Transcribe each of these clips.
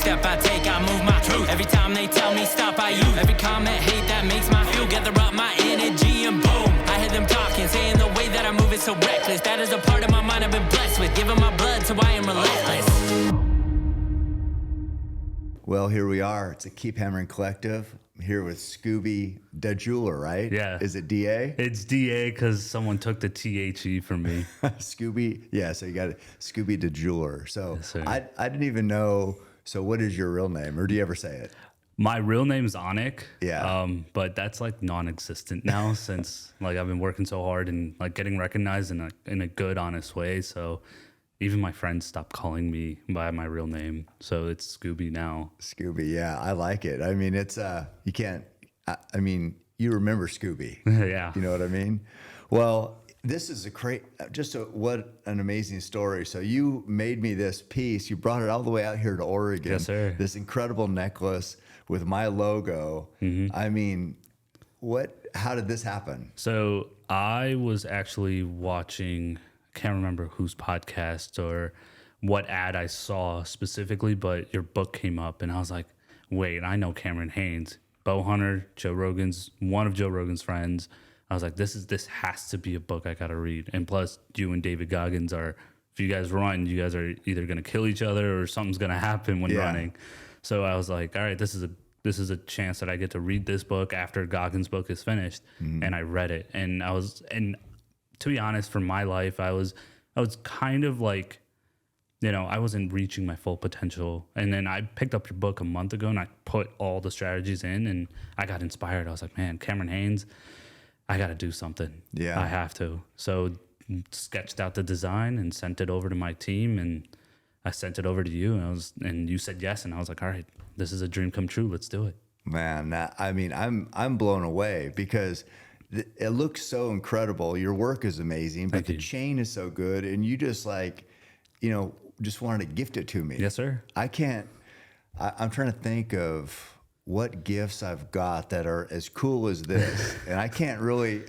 step I take, I move my truth. Every time they tell me stop, I use every comment, hate that makes my feel. Gather up my energy and boom, I hear them talking, saying the way that I move is so reckless. That is a part of my mind I've been blessed with, giving my blood, so I am relentless. Well, here we are. It's a Keep Hammering Collective. I'm here with Scoobie Da Jeweler, right? Yeah. Is it DA? It's DA because someone took the THE from me. Scooby. Yeah, so you got it. Scoobie Da Jeweler. So Yes, sir. I didn't even know. So what is your real name? Or do you ever say it? My real name's Onik. Yeah. But that's like non-existent now since like I've been working so hard and like getting recognized in a good, honest way. So even my friends stopped calling me by my real name. So it's Scooby now. Scooby, yeah, I like it. I mean, it's you can't. I mean, you remember Scooby. Yeah. You know what I mean? Well, this is what an amazing story. So you made me this piece. You brought it all the way out here to Oregon. Yes, sir. This incredible necklace with my logo. Mm-hmm. I mean, how did this happen? So I was actually watching, I can't remember whose podcast or what ad I saw specifically, but your book came up and I was like, wait, I know Cameron Haynes, bow hunter, one of Joe Rogan's friends. I was like, this has to be a book I got to read. And plus you and David Goggins if you guys run, you guys are either going to kill each other or something's going to happen when running. So I was like, all right, this is a chance that I get to read this book after Goggins' book is finished. Mm-hmm. And I read it. And to be honest, for my life, I was kind of like, I wasn't reaching my full potential. And then I picked up your book a month ago and I put all the strategies in and I got inspired. I was like, man, Cameron Haynes, I got to do something. Yeah. I have to. So sketched out the design and sent it over to my team and I sent it over to you and you said yes. And I was like, all right, this is a dream come true. Let's do it. Man, I mean, I'm blown away because it looks so incredible. Your work is amazing, but the chain is so good. And you just just wanted to gift it to me. Yes, sir. I'm trying to think of what gifts I've got that are as cool as this. And I can't really,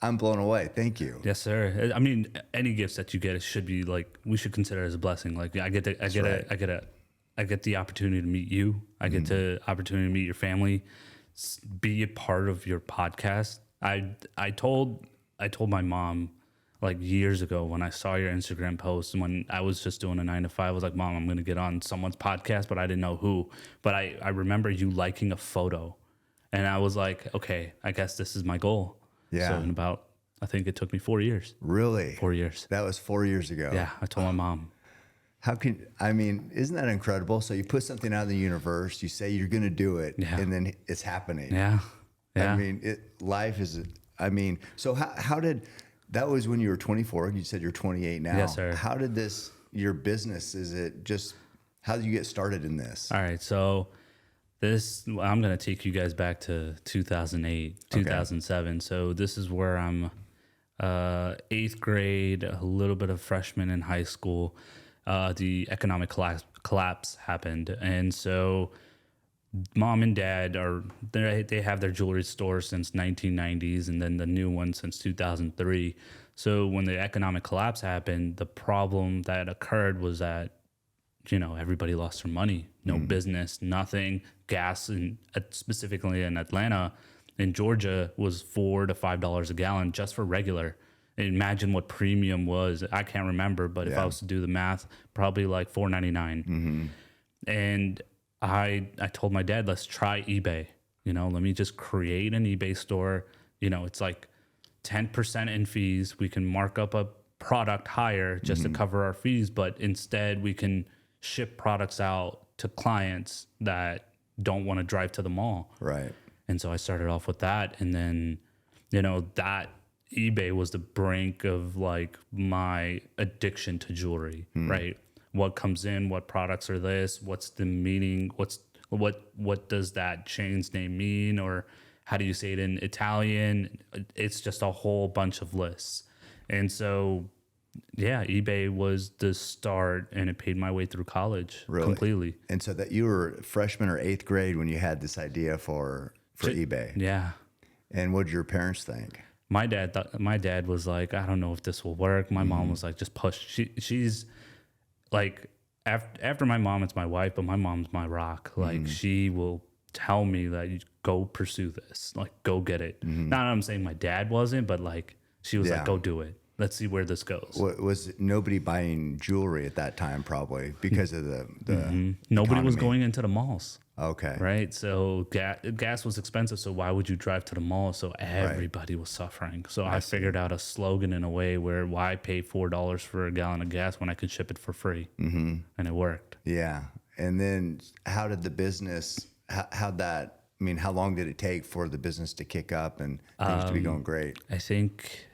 I'm blown away. Thank you. Yes, sir. I mean, any gifts that you get should be like, we should consider it as a blessing. Like I get the opportunity to meet you. I get the opportunity to meet your family, be a part of your podcast. I told my mom like years ago when I saw your Instagram post and when I was just doing a 9 to 5, I was like, Mom, I'm going to get on someone's podcast, but I didn't know who. But I remember you liking a photo and I was like, okay, I guess this is my goal. Yeah. So I think it took me 4 years. Really? 4 years. That was 4 years ago. Yeah. I told my mom. Isn't that incredible? So you put something out in the universe, you say you're going to do it, and then it's happening. Yeah. Yeah. I mean, so how did, that was when you were 24, you said you're 28 now. Yes, sir. How did your business, how did you get started in this? All right. So I'm going to take you guys back to 2008, 2007. Okay. So this is where I'm 8th grade, a little bit of freshman in high school. The economic collapse happened. And so Mom and Dad they have their jewelry store since 1990s and then the new one since 2003. So when the economic collapse happened, the problem that occurred was that, everybody lost their money, no business, nothing. Gas, specifically in Atlanta, in Georgia, was $4 to $5 a gallon just for regular. Imagine what premium was. I can't remember, but if I was to do the math, probably like $4.99. Mm-hmm. And I told my dad, let's try eBay. Let me just create an eBay store. It's like 10% in fees. We can mark up a product higher just to cover our fees, but instead we can ship products out to clients that don't want to drive to the mall. Right. And so I started off with that. And then, that eBay was the brink of like my addiction to jewelry, right? What comes in, what products are this, what's the meaning, what does that chain's name mean, or how do you say it in Italian? It's just a whole bunch of lists. And so, eBay was the start and it paid my way through college completely. And so that you were freshman or 8th grade when you had this idea for eBay. Yeah. And what did your parents think? My dad was like, I don't know if this will work. My mom was like, just push. She's like, after my mom, it's my wife, but my mom's my rock. Like she will tell me that you go pursue this, like go get it. Not that I'm saying my dad wasn't, but like she was like, go do it. Let's see where this goes. Was nobody buying jewelry at that time? Probably because of the Nobody was economy. going into the malls. Okay. Right. So gas was expensive. So why would you drive to the mall? So everybody was suffering. So I figured out a slogan in a way where why pay $4 for a gallon of gas when I could ship it for free? Mm-hmm. And it worked. Yeah. And then how did the business, how'd that, I mean, how long did it take for the business to kick up and things to be going great? I think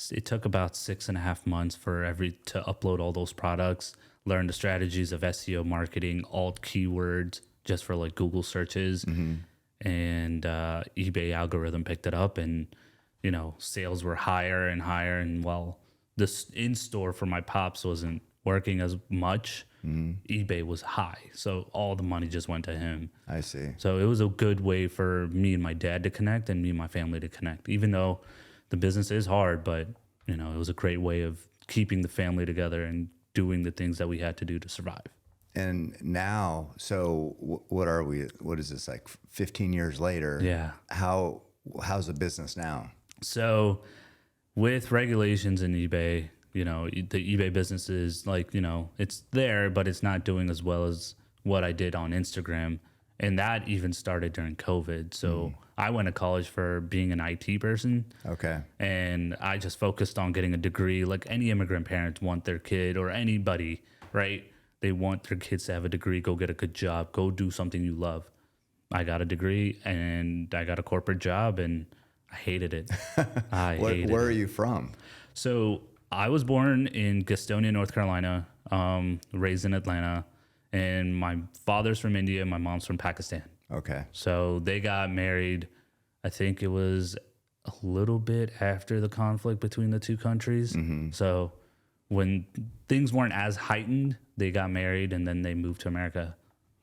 it took about 6.5 months to upload all those products, learn the strategies of SEO marketing, alt keywords, just for like Google searches, and eBay algorithm picked it up, and sales were higher and higher. And while this in store for my pops wasn't working as much, eBay was high, so all the money just went to him. I see. So it was a good way for me and my dad to connect, and me and my family to connect. Even though the business is hard, but it was a great way of keeping the family together and doing the things that we had to do to survive. And now, so what are we? What is this, like 15 years later? Yeah. How's the business now? So with regulations in eBay, the eBay business is like, it's there, but it's not doing as well as what I did on Instagram. And that even started during COVID. So I went to college for being an IT person. Okay. And I just focused on getting a degree. Like any immigrant parents want their kid, or anybody, right? They want their kids to have a degree, go get a good job, go do something you love. I got a degree and I got a corporate job and I hated it. Where are you from? So I was born in Gastonia, North Carolina, raised in Atlanta, and my father's from India, my mom's from Pakistan. Okay. So they got married, I think it was a little bit after the conflict between the two countries. So when things weren't as heightened, they got married and then they moved to America.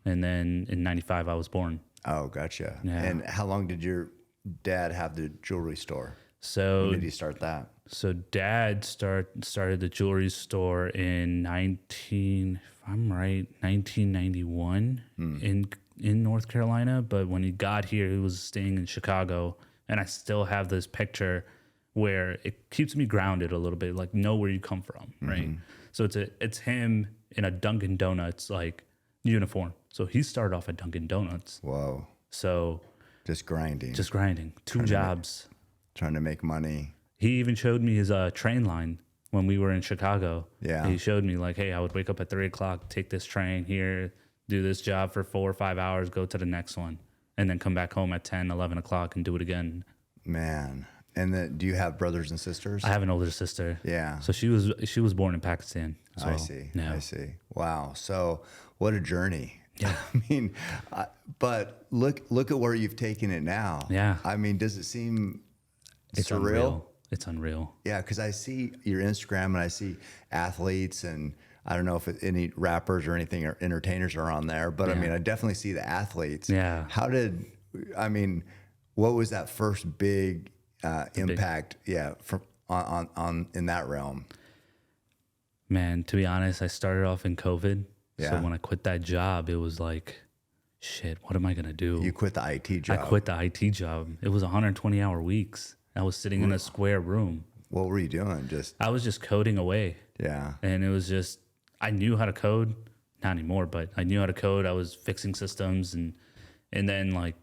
And then in 95, I was born. Oh, gotcha. Yeah. And how long did your dad have the jewelry store? So When did he start that? So dad started the jewelry store in 1991 in North Carolina. But when he got here, he was staying in Chicago. And I still have this picture where it keeps me grounded a little bit, like know where you come from, right? So it's him in a Dunkin' Donuts like uniform. So he started off at Dunkin' Donuts. Whoa. So Just grinding. two jobs. Trying to make money. He even showed me his train line when we were in Chicago. Yeah. He showed me like, hey, I would wake up at 3:00, take this train here, do this job for 4 or 5 hours, go to the next one, and then come back home at 10, 11 o'clock and do it again. Man. And then do you have brothers and sisters? I have an older sister. Yeah. So she was born in Pakistan as well. I see. Yeah. I see. Wow. So what a journey. Yeah. I mean, but look at where you've taken it now. Yeah. I mean, does it seem It's surreal? unreal. It's unreal. Yeah, because I see your Instagram and I see athletes, and I don't know if any rappers or anything or entertainers are on there, but I mean, I definitely see the athletes. Yeah. What was that first big impact? Yeah, from on in that realm. Man, to be honest, I started off in COVID. Yeah. So when I quit that job, it was like, shit, what am I going to do? You quit the IT job. I quit the IT job. It was 120-hour weeks. I was sitting in a square room. What were you doing? I was just coding away. Yeah. And it was just, I knew how to code. Not anymore, but I knew how to code. I was fixing systems. And then, like,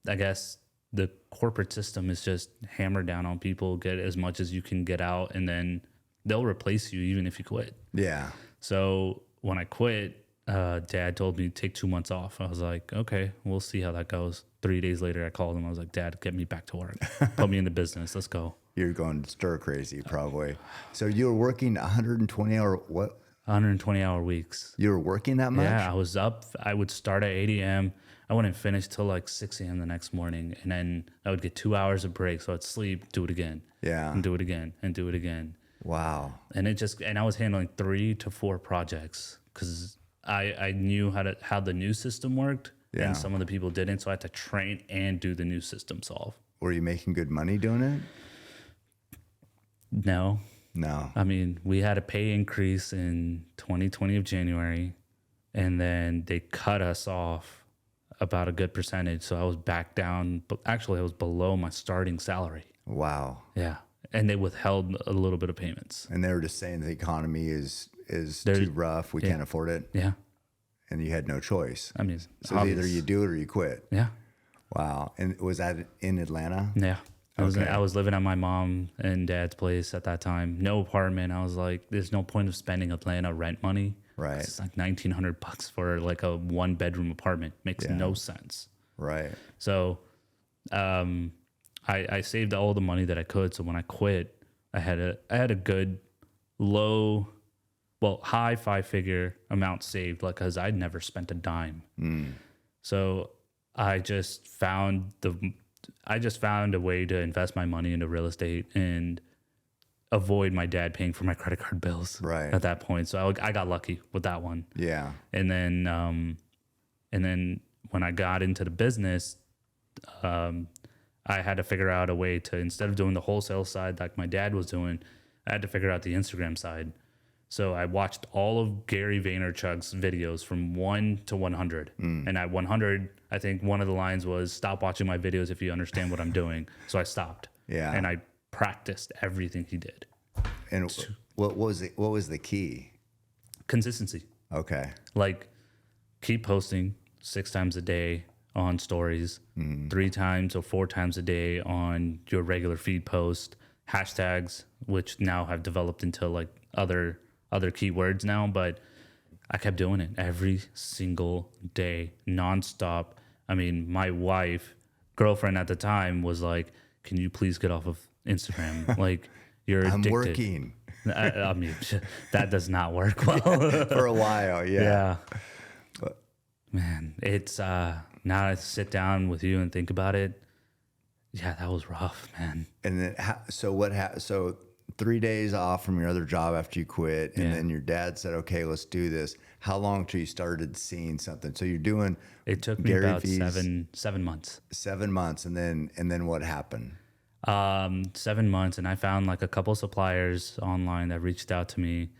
I guess the corporate system is just hammer down on people, get as much as you can get out, and then they'll replace you even if you quit. Yeah. So when I quit, Dad told me to take 2 months off. I was like, okay, we'll see how that goes. 3 days later, I called him. I was like, Dad, get me back to work. Put me in the business. Let's go. You're going stir crazy, probably. So you were working 120-hour what? 120-hour weeks. You were working that much? Yeah, I was up. I would start at 8 a.m. I wouldn't finish till like 6 a.m. the next morning. And then I would get 2 hours of break. So I'd sleep, do it again. Yeah. And do it again and do it again. Wow. And I was handling 3 to 4 projects because I knew how the new system worked. Yeah. And some of the people didn't. So I had to train and do the new system solve. Were you making good money doing it? No. No. I mean, we had a pay increase in 2020 of January, and then they cut us off about a good percentage. So I was back down, but actually I was below my starting salary. Wow. Yeah. And they withheld a little bit of payments. And they were just saying the economy is too rough. We can't afford it. Yeah. And you had no choice. I mean, So either you do it or you quit. Yeah. Wow. And was that in Atlanta? Yeah. I Okay. was living at my mom and dad's place at that time. No apartment. I was like, there's no point of spending Atlanta rent money. Right. It's like $1,900 for like a 1-bedroom apartment. Makes no sense. Right. So I saved all the money that I could. So when I quit, I had a good high 5-figure amount saved, like, because I'd never spent a dime. So I just found a way to invest my money into real estate and avoid my dad paying for my credit card bills Right. at that point. So I got lucky with that one. Yeah. And then when I got into the business, I had to figure out a way to, instead of doing the wholesale side like my dad was doing, I had to figure out the Instagram side. So I watched all of Gary Vaynerchuk's videos from 1 to 100. And at 100, I think one of the lines was, "Stop watching my videos if you understand what I'm doing." So I stopped. Yeah. And I practiced everything he did. And what was the key? Consistency. Okay. Like, keep posting 6 times a day on stories, 3 times or 4 times a day on your regular feed post, hashtags, which now have developed into like other keywords now, but I kept doing it every single day, nonstop. I mean, my girlfriend at the time was like, "Can you please get off of Instagram? Like, you're addicted." I'm working. I mean, that does not work well. For a while. Yeah. Yeah. Man, it's now I sit down with you and think about it. Yeah, that was rough, man. And then, so 3 days off from your other job after you quit, and then your dad said, "Okay, let's do this." How long till you started seeing something? So you're doing. It took me Gary about V's 7 months. 7 months, and then what happened? 7 months, and I found like a couple suppliers online that reached out to me,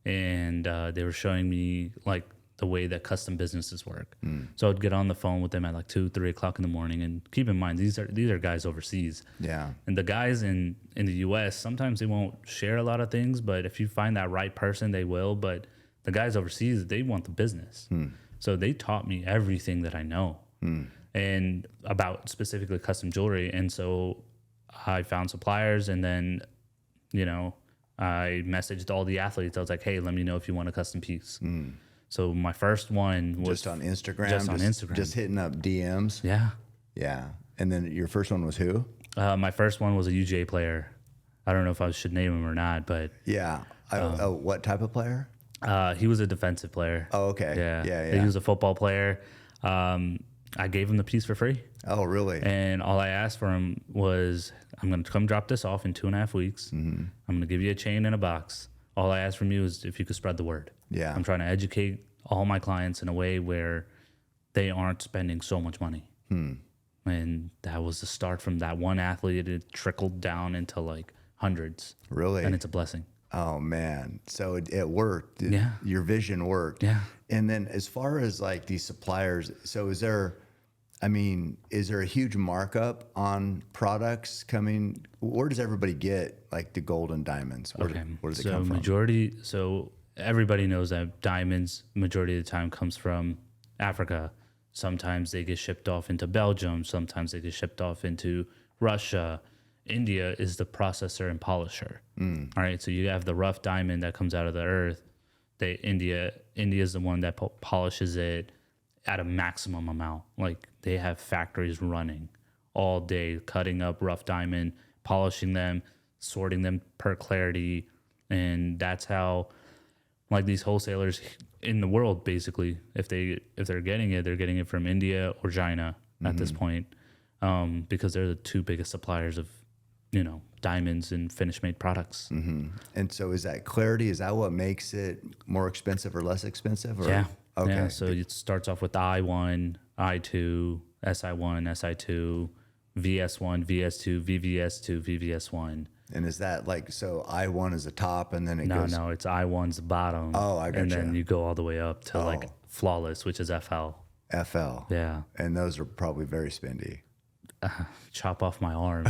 and they were showing me like the way that custom businesses work. So I'd get on the phone with them at like 2-3 o'clock in the morning, and keep in mind these are guys overseas. Yeah. And the guys in the U.S. sometimes they won't share a lot of things, but if you find that right person, they will. But the guys overseas, they want the business. So they taught me everything that I know and about specifically custom jewelry. And so I found suppliers, and then, I messaged all the athletes. I was like, "Hey, let me know if you want a custom piece." So my first one was Just on Instagram? Just on Instagram. Just hitting up DMs? Yeah. Yeah. And then your first one was who? My first one was a UGA player. I don't know if I should name him or not, but Yeah. What type of player? he was a defensive player. Oh, okay. Yeah. Yeah. He was a football player. I gave him the piece for free. Oh, really? And all I asked for him was, "I'm going to come drop this off in 2.5 weeks. I'm going to give you a chain and a box. All I ask from you is if you could spread the word." Yeah. I'm trying to educate all my clients in a way where they aren't spending so much money. And that was the start. From that one athlete, it trickled down into like hundreds. Really? And it's a blessing. Oh, man. So it worked. Yeah. Your vision worked. Yeah. And then as far as like these suppliers, so is there a huge markup on products coming? Where does everybody get like the gold and diamonds? Where does it come from? So everybody knows that diamonds, majority of the time, comes from Africa. Sometimes they get shipped off into Belgium. Sometimes they get shipped off into Russia. India is the processor and polisher. All right, so you have the rough diamond that comes out of the earth. India is the one that polishes it at a maximum amount. Like, they have factories running all day, cutting up rough diamond, polishing them, sorting them per clarity, and that's how, like, these wholesalers in the world, basically, if they're getting it, they're getting it from India or China at this point, because they're the two biggest suppliers of diamonds and finished made products. And so is that clarity? Is that what makes it more expensive or less expensive? Or? Yeah. Okay. Yeah, so it starts off with I1, I2, SI1, SI2, VS1, VS2, VVS2, VVS1. And is that like, so I1 is the top and then it No, goes? no, it's I1's the bottom. Oh, I And gotcha. then you go all the way up to like flawless, which is FL. FL. Yeah. And those are probably very spendy. Chop off my arm.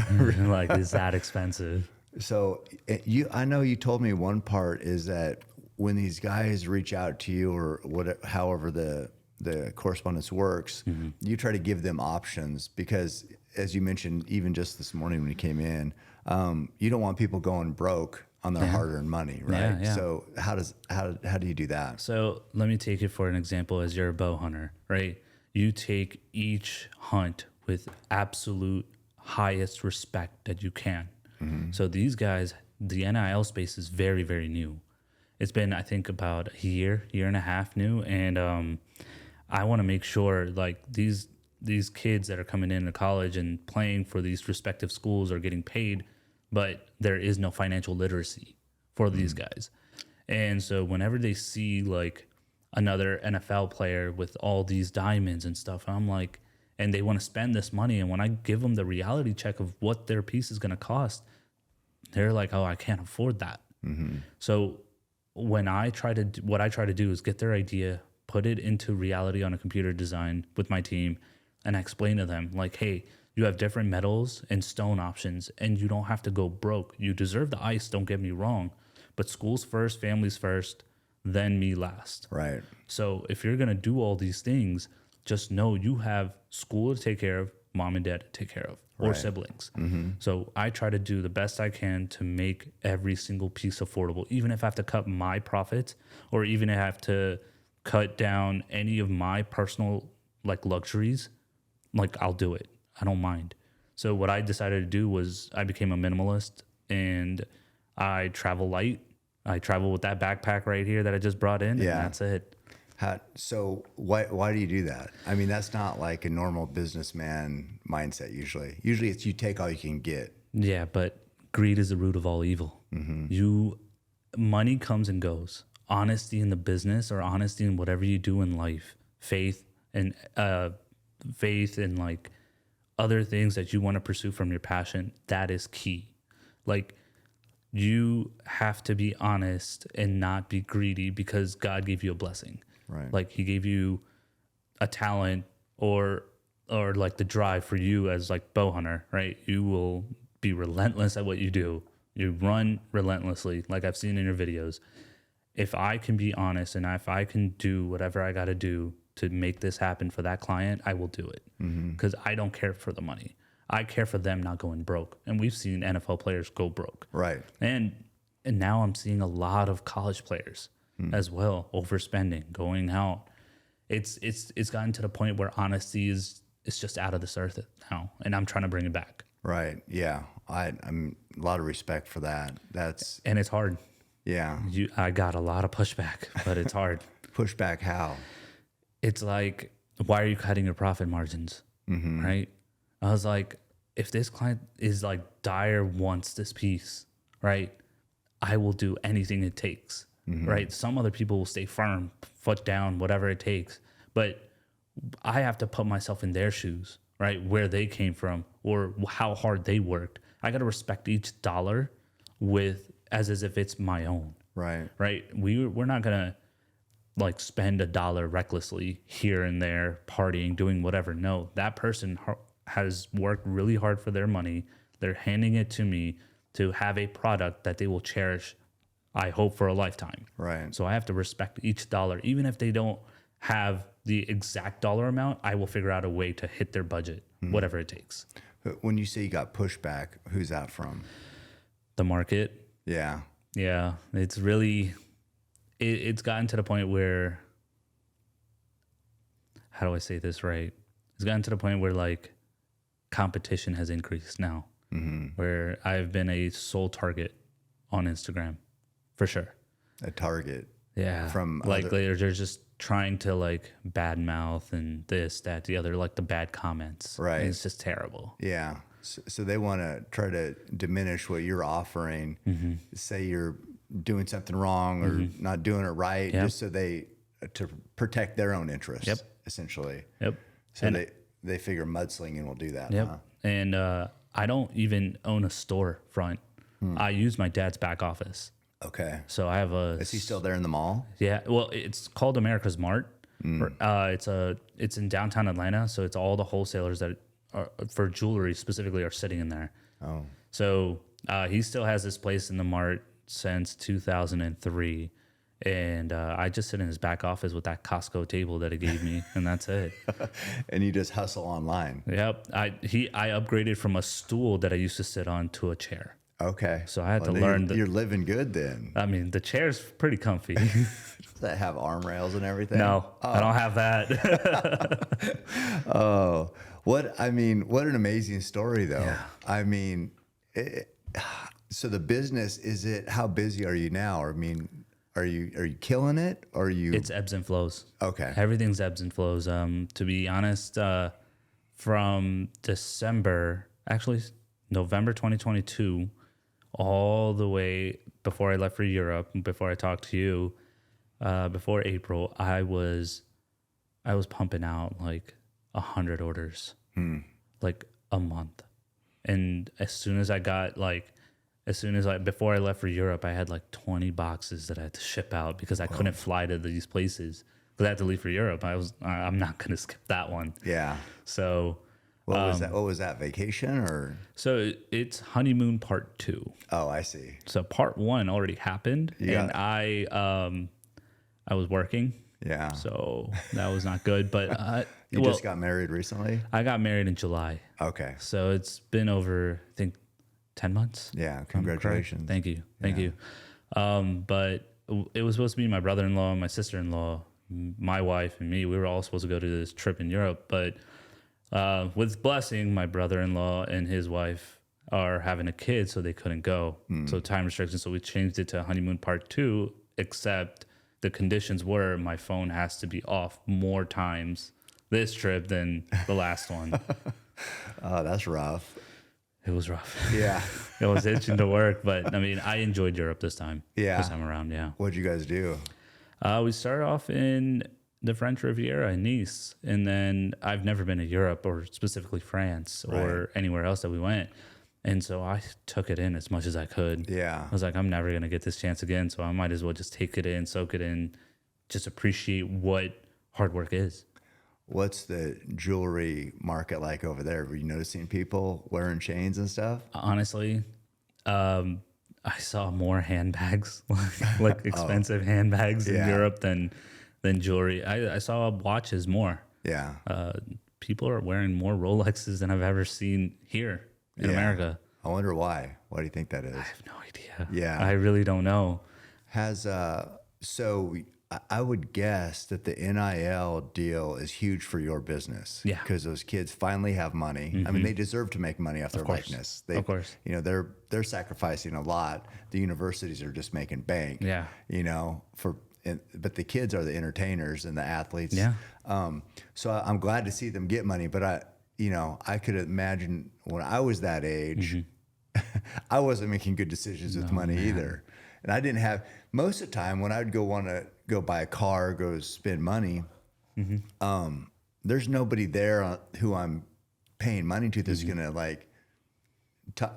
Like, is that expensive? So I know you told me one part is that when these guys reach out to you or whatever, however the correspondence works, you try to give them options because, as you mentioned, even just this morning when you came in, you don't want people going broke on their hard-earned money, right? Yeah. So how do you do that? So let me take it for an example. As you're a bow hunter, right? You take each hunt with absolute highest respect that you can. So these guys, the NIL space is very, very new. It's been, I think, about a year and a half new, and I want to make sure like these kids that are coming into college and playing for these respective schools are getting paid, but there is no financial literacy for these guys. And so whenever they see like another NFL player with all these diamonds and stuff, I'm like, and they want to spend this money, and when I give them the reality check of what their piece is going to cost, they're like, oh, I can't afford that. So when what I try to do is get their idea, put it into reality on a computer design with my team, and I explain to them like, hey, you have different metals and stone options, and you don't have to go broke. You deserve the ice, don't get me wrong, but schools first, families first, then me last. Right. So if you're going to do all these things, just know you have school to take care of, mom and dad to take care of, or siblings. So I try to do the best I can to make every single piece affordable, even if I have to cut my profits, or even if I have to cut down any of my personal like luxuries, like I'll do it. I don't mind. So what I decided to do was I became a minimalist, and I travel light. I travel with that backpack right here that I just brought in, and that's it. So why do you do that? I mean, that's not like a normal businessman mindset usually. Usually it's you take all you can get. Yeah, but greed is the root of all evil. Money comes and goes. Honesty in the business, or honesty in whatever you do in life, faith and like other things that you want to pursue from your passion, that is key. Like, you have to be honest and not be greedy because God gave you a blessing. Right. Like, he gave you a talent or like the drive for you as like bow hunter, right? You will be relentless at what you do. You run relentlessly, like I've seen in your videos. If I can be honest and if I can do whatever I got to do to make this happen for that client, I will do it, because I don't care for the money. I care for them not going broke. And we've seen NFL players go broke. Right. And now I'm seeing a lot of college players as well, overspending, going out. It's gotten to the point where honesty is just out of this earth now, and I'm trying to bring it back. Right. Yeah. I'm a lot of respect for that. And it's hard. Yeah. I got a lot of pushback, but it's hard. Pushback how? It's like, why are you cutting your profit margins? Right? I was like, if this client is like dire wants this piece, right, I will do anything it takes, right? Some other people will stay firm, foot down, whatever it takes. But I have to put myself in their shoes, right, where they came from or how hard they worked. I got to respect each dollar as if it's my own. Right. Right? We're not going to like spend $1 recklessly here and there, partying, doing whatever. No, that person has worked really hard for their money. They're handing it to me to have a product that they will cherish, I hope, for a lifetime. Right. So I have to respect each dollar. Even if they don't have the exact dollar amount, I will figure out a way to hit their budget, whatever it takes. When you say you got pushback, who's that from? The market. Yeah. Yeah. It's really, it's gotten to the point where, how do I say this right? It's gotten to the point where like competition has increased now, where I've been a sole target on Instagram, for sure. A target. Yeah. From like they're just trying to like badmouth and this, that, the other, like the bad comments. Right. And it's just terrible. Yeah. So they want to try to diminish what you're offering, say you're doing something wrong or not doing it right, just so to protect their own interests, essentially. Yep. So they figure mudslinging will do that. Yep. Huh? And I don't even own a store front. I use my dad's back office. Okay. So I have a. Is he still there in the mall? Yeah. Well, it's called America's Mart. It's in downtown Atlanta. So it's all the wholesalers that are for jewelry specifically are sitting in there. Oh. So he still has this place in the Mart since 2003. And I just sit in his back office with that Costco table that he gave me, and that's it. And you just hustle online. Yep. I upgraded from a stool that I used to sit on to a chair. Okay. So I had to learn. You're living good then. I mean, the chair's pretty comfy. Does that have arm rails and everything? No, I don't have that. Oh, what an amazing story, though. Yeah. I mean, so the business, how busy are you now? I mean, are you killing it? Or are you? It's ebbs and flows. Okay. Everything's ebbs and flows. To be honest, from November 2022, all the way before I left for Europe, before I talked to you, before April, I was pumping out like 100 orders, like a month. And before I left for Europe, I had like 20 boxes that I had to ship out because I couldn't fly to these places. Because I had to leave for Europe. I'm not going to skip that one. Yeah. So what was that? What was that, vacation or? So it's honeymoon part 2. Oh, I see. So part 1 already happened, and I was working. Yeah. So that was not good. But you just got married recently? I got married in July. Okay. So it's been over, I think, 10 months. Yeah. Congratulations. Thank you. Thank you. But it was supposed to be my brother-in-law, my sister-in-law, my wife, and me. We were all supposed to go to this trip in Europe, but with blessing, my brother-in-law and his wife are having a kid, so they couldn't go. So time restrictions. So we changed it to honeymoon part 2, except the conditions were my phone has to be off more times this trip than the last one. Oh, that's rough. It was rough. Yeah. It was itching to work, but I mean, I enjoyed Europe this time. Yeah. This time around, yeah. What'd you guys do? We started off in the French Riviera in Nice, and then I've never been to Europe or specifically France or anywhere else that we went. And so I took it in as much as I could. Yeah. I was like, I'm never going to get this chance again, so I might as well just take it in, soak it in, just appreciate what hard work is. What's the jewelry market like over there? Were you noticing people wearing chains and stuff? Honestly, I saw more handbags, like expensive handbags in Europe than jewelry. I saw watches more. Yeah. People are wearing more Rolexes than I've ever seen here in America. I wonder why. Why do you think that is? I have no idea. Yeah. I really don't know. So I would guess that the NIL deal is huge for your business. Yeah. Because those kids finally have money. I mean, they deserve to make money off their likeness. Of course. You know, they're sacrificing a lot. The universities are just making bank. Yeah. You know, but the kids are the entertainers and the athletes. Yeah. So I'm glad to see them get money, but I could imagine when I was that age, I wasn't making good decisions with money either. And I didn't have, most of the time when I'd want to go buy a car, go spend money, there's nobody there who I'm paying money to that's going to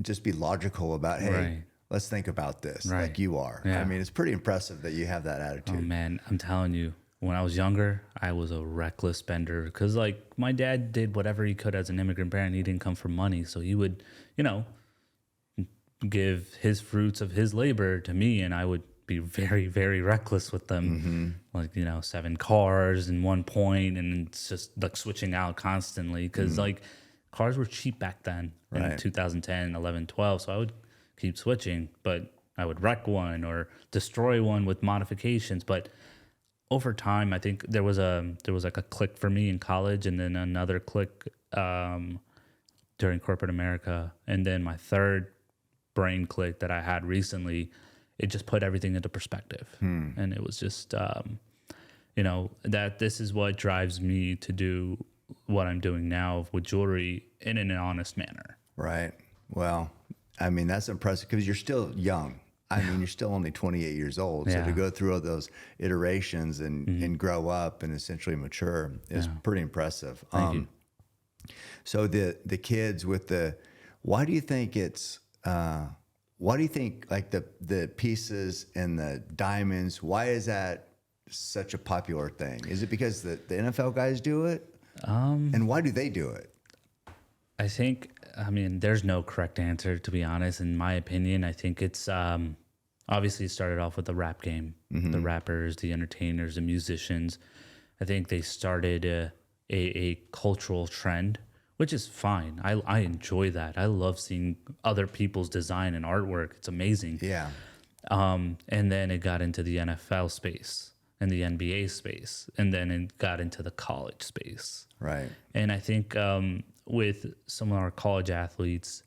just be logical about, hey, let's think about this like you are. Yeah. I mean, it's pretty impressive that you have that attitude. Oh man, I'm telling you, when I was younger, I was a reckless spender because like my dad did whatever he could as an immigrant parent. He didn't come from money. So he would, give his fruits of his labor to me, and I would be very, very reckless with them. Like, 7 cars in one point, and it's just like switching out constantly because like cars were cheap back then in 2010, 11, 12. So I would keep switching, but I would wreck one or destroy one with modifications. But over time, I think there was like a click for me in college, and then another click during corporate America, and then my third brain click that I had recently. It just put everything into perspective, and it was just that this is what drives me to do what I'm doing now with jewelry in an honest manner. Right. Well, I mean, that's impressive because you're still young. I mean, you're still only 28 years old. So to go through all those iterations and grow up and essentially mature is pretty impressive. Thank you. So the kids with why do you think it's Why do you think like the pieces and the diamonds? Why is that such a popular thing? Is it because the NFL guys do it? And why do they do it? I think, I mean, there's no correct answer, to be honest. In my opinion, I think it's obviously it started off with the rap game, the rappers, the entertainers, the musicians. I think they started a cultural trend, which is fine. I enjoy that. I love seeing other people's design and artwork. It's amazing. Yeah. And then it got into the NFL space and the NBA space, and then it got into the college space. Right. And I think with some of our college athletes,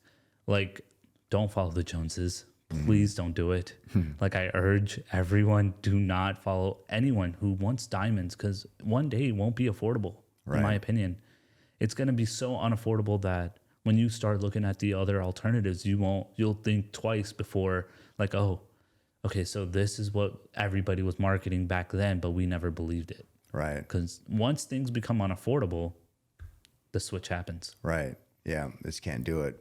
like, don't follow the Joneses. Please don't do it. Like, I urge everyone, do not follow anyone who wants diamonds, because one day it won't be affordable, in my opinion. It's going to be so unaffordable that when you start looking at the other alternatives, you'll think twice before, like, oh, okay, so this is what everybody was marketing back then, but we never believed it. Right. Because once things become unaffordable, the switch happens. Right. Yeah. This can't do it.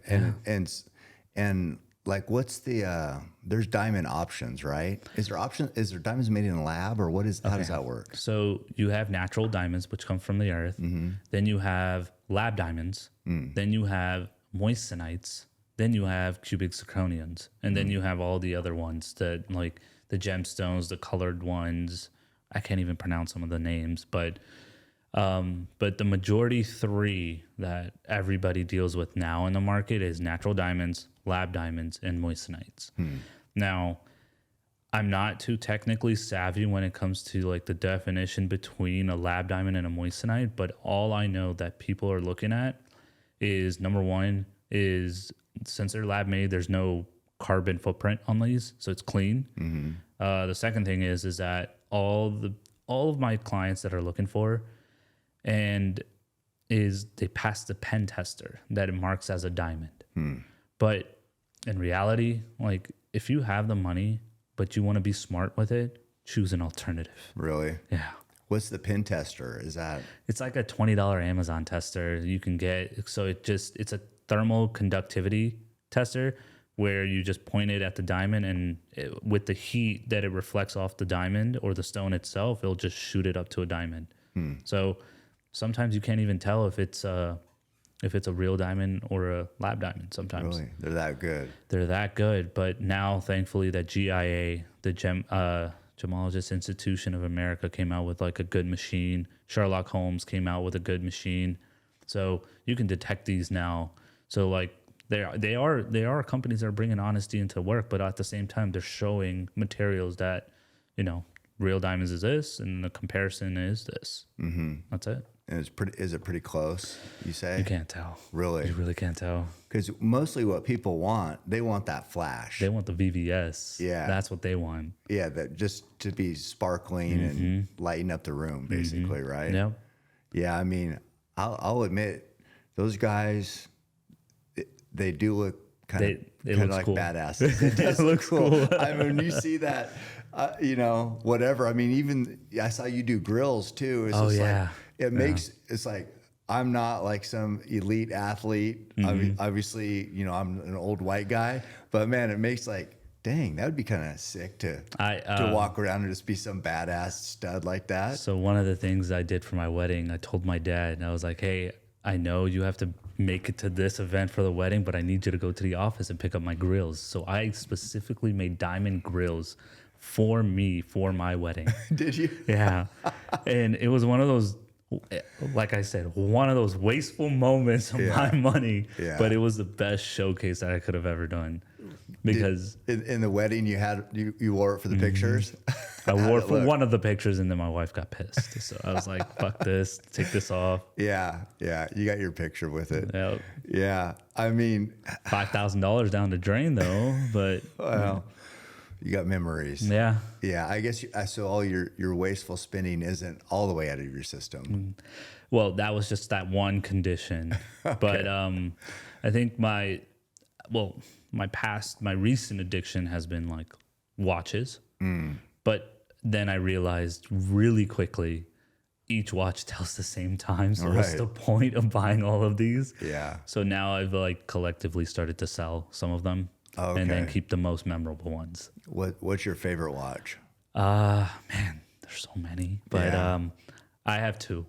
And like, what's the, there's diamond options, right? Is there diamonds made in a lab, or how does that work? So you have natural diamonds, which come from the earth. Then you have lab diamonds. Then you have moissanites. Then you have cubic zirconians. And then you have all the other ones that, like the gemstones, the colored ones. I can't even pronounce some of the names, but the majority three that everybody deals with now in the market is natural diamonds, lab diamonds, and moissanites. Now, I'm not too technically savvy when it comes to like the definition between a lab diamond and a moissanite, but all I know that people are looking at is, number one is, since they're lab made, there's no carbon footprint on these, so it's clean. The second thing is that all of my clients that are looking for and is they pass the pen tester that it marks as a diamond. But in reality, like, if you have the money but you want to be smart with it, choose an alternative. Really? Yeah. What's the pen tester? It's like a $20 Amazon tester you can get. So it's a thermal conductivity tester where you just point it at the diamond, and with the heat that it reflects off the diamond or the stone itself, it'll just shoot it up to a diamond. So sometimes you can't even tell if it's a real diamond or a lab diamond sometimes. Really? They're that good? They're that good. But now, thankfully, that GIA, the Gemologist Institution of America, came out with like a good machine. Sherlock Holmes came out with a good machine. So you can detect these now. So like they are companies that are bringing honesty into work, but at the same time, they're showing materials that, real diamonds is this, and the comparison is this. That's it. And is it pretty close, you say? You can't tell. Really? You really can't tell. Because mostly what people want, they want that flash. They want the VVS. Yeah. That's what they want. Yeah, that just to be sparkling and lighten up the room, basically, right? Yeah. Yeah, I mean, I'll admit, those guys, they do look kind of like cool. badasses. It does look cool. I mean, you see that, whatever. I mean, even I saw you do grills too. It's like, it makes, it's like, I'm not like some elite athlete. Obviously, I'm an old white guy, but man, it makes like, dang, that would be kind of sick to walk around and just be some badass stud like that. So one of the things I did for my wedding, I told my dad, and I was like, hey, I know you have to make it to this event for the wedding, but I need you to go to the office and pick up my grills. So I specifically made diamond grills for me for my wedding. Did you? Yeah. And it was one of those, like I said, one of those wasteful moments of my money, but it was the best showcase that I could have ever done. Because in the wedding you wore it for the pictures? I wore it for one of the pictures, and then my wife got pissed. So I was like, fuck this, take this off. Yeah. You got your picture with it. Yep. Yeah. I mean, $5,000 down the drain though, but well, you got memories. Yeah. Yeah. I guess so all your wasteful spending isn't all the way out of your system. Well, that was just that one condition. Okay. But I think my recent addiction has been like watches. But then I realized really quickly, each watch tells the same time. So what's the point of buying all of these? Yeah. So now I've like collectively started to sell some of them. and then keep the most memorable ones. What's your favorite watch? Man, there's so many, but I have two.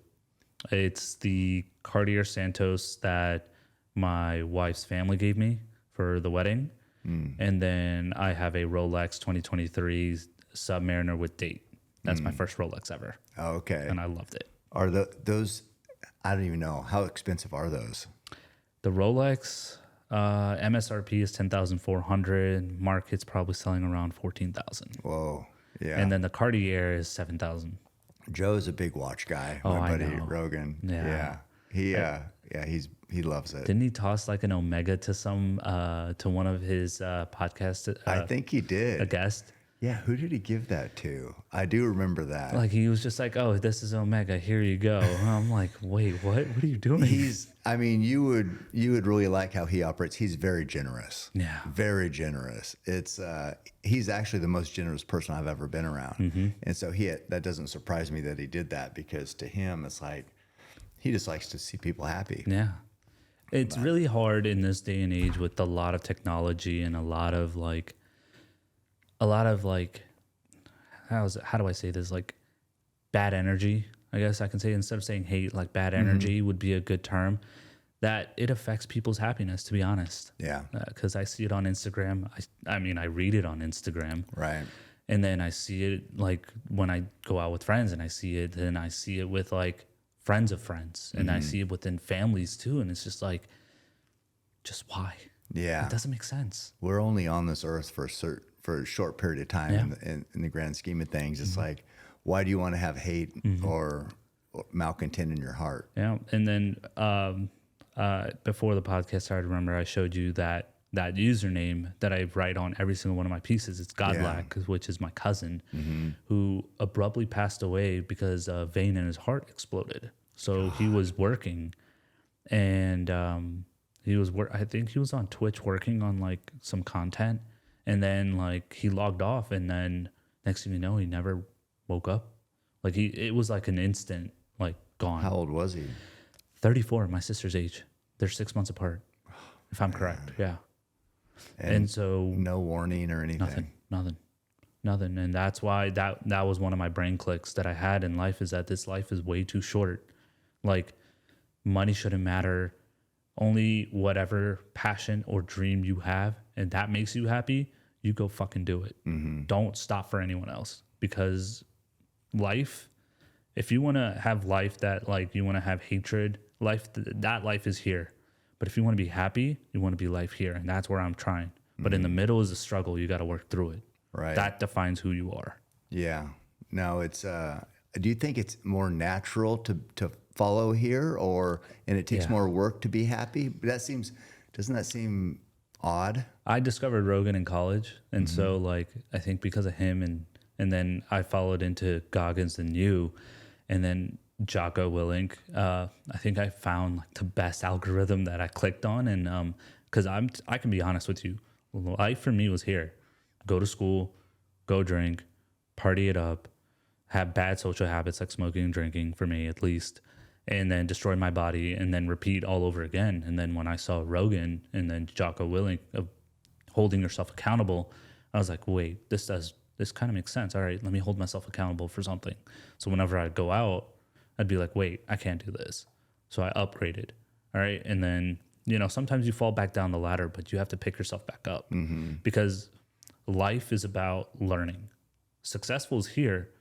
It's the Cartier Santos that my wife's family gave me for the wedding, and then I have a Rolex 2023 Submariner with date. That's my first Rolex ever. Okay, and I loved it. Are those? I don't even know how expensive are those. The Rolex MSRP is 10,400. Market's probably selling around 14,000. Whoa, yeah. And then the Cartier is 7,000. Joe's a big watch guy. Oh, my buddy I know. Rogan. Yeah. He loves it. Didn't he toss like an Omega to to one of his podcasts? I think he did. A guest. Yeah, who did he give that to? I do remember that. Like he was just like, "Oh, this is Omega. Here you go." And I'm like, "Wait, what? What are you doing?" You would really like how he operates. He's very generous. Yeah, very generous. It's he's actually the most generous person I've ever been around, and so that doesn't surprise me that he did that, because to him it's like he just likes to see people happy. Yeah, it's really hard in this day and age with a lot of technology and a lot of like how do I say this, like bad energy, I guess I can say, instead of saying hate, like bad energy would be a good term, that it affects people's happiness, to be honest. Yeah, because I see it on Instagram. I mean I read it on Instagram, right? And then I see it like when I go out with friends, and I see it, and I see it with like friends of friends, and I see it within families too, and it's just like, just why? Yeah, it doesn't make sense. We're only on this earth for a short period of time. In the grand scheme of things. It's like, why do you want to have hate or malcontent in your heart? Yeah. And then before the podcast started, remember I showed you that username that I write on every single one of my pieces. It's Godlack, which is my cousin, who abruptly passed away because a vein in his heart exploded. So he was working, and I think he was on Twitch working on like some content. And then like he logged off, and then next thing you know, he never woke up. Like it was like an instant, like gone. How old was he? 34, my sister's age. They're 6 months apart, if I'm correct. Yeah. And so no warning or anything. Nothing. And that's why that was one of my brain clicks that I had in life, is that this life is way too short. Like money shouldn't matter. Only whatever passion or dream you have, and that makes you happy, you go fucking do it. Don't stop for anyone else, because life, if you want to have life that like you want to have hatred, that life is here. But if you want to be happy, you want to be life here, and that's where I'm trying. But in the middle is a struggle. You got to work through it. Right. That defines who you are. Yeah. No, it's. Do you think it's more natural to follow here, and it takes more work to be happy? Doesn't that seem odd? I discovered Rogan in college, and so like I think because of him, and then I followed into Goggins and you, and then Jocko Willink. I think I found like the best algorithm that I clicked on, and because I can be honest with you, life for me was here: go to school, go drink, party it up, have bad social habits like smoking and drinking, for me at least, and then destroy my body, and then repeat all over again. And then when I saw Rogan and then Jocko Willink of holding yourself accountable, I was like, wait, this kind of makes sense. All right, let me hold myself accountable for something. So whenever I'd go out, I'd be like, wait, I can't do this. So I upgraded. All right. And then, sometimes you fall back down the ladder, but you have to pick yourself back up, because life is about learning. Successful is here.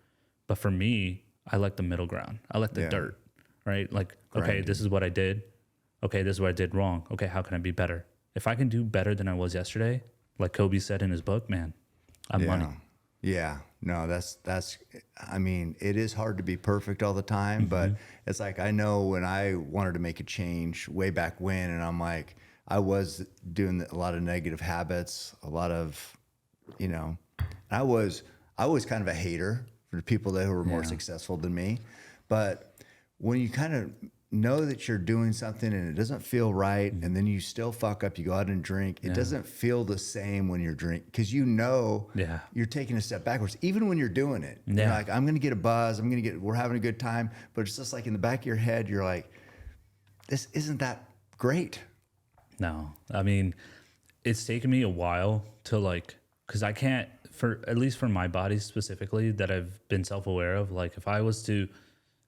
But for me, I like the middle ground. I like the dirt, right? Like, okay, this is what I did. Okay, this is what I did wrong. Okay, how can I be better? If I can do better than I was yesterday, like Kobe said in his book, man, I'm money. Yeah. No, that's, I mean, it is hard to be perfect all the time, but it's like, I know when I wanted to make a change way back when, and I'm like, I was doing a lot of negative habits, a lot of, I was kind of a hater for the people that were more successful than me. But when you kind of know that you're doing something and it doesn't feel right, and then you still fuck up, you go out and drink, it doesn't feel the same when you're drinking, because you're taking a step backwards, even when you're doing it. You're like, I'm going to get a buzz, we're having a good time, but it's just like in the back of your head, you're like, this isn't that great. No, I mean, it's taken me a while to like, because I can't, for at least for my body specifically, that I've been self-aware of. Like if I was to,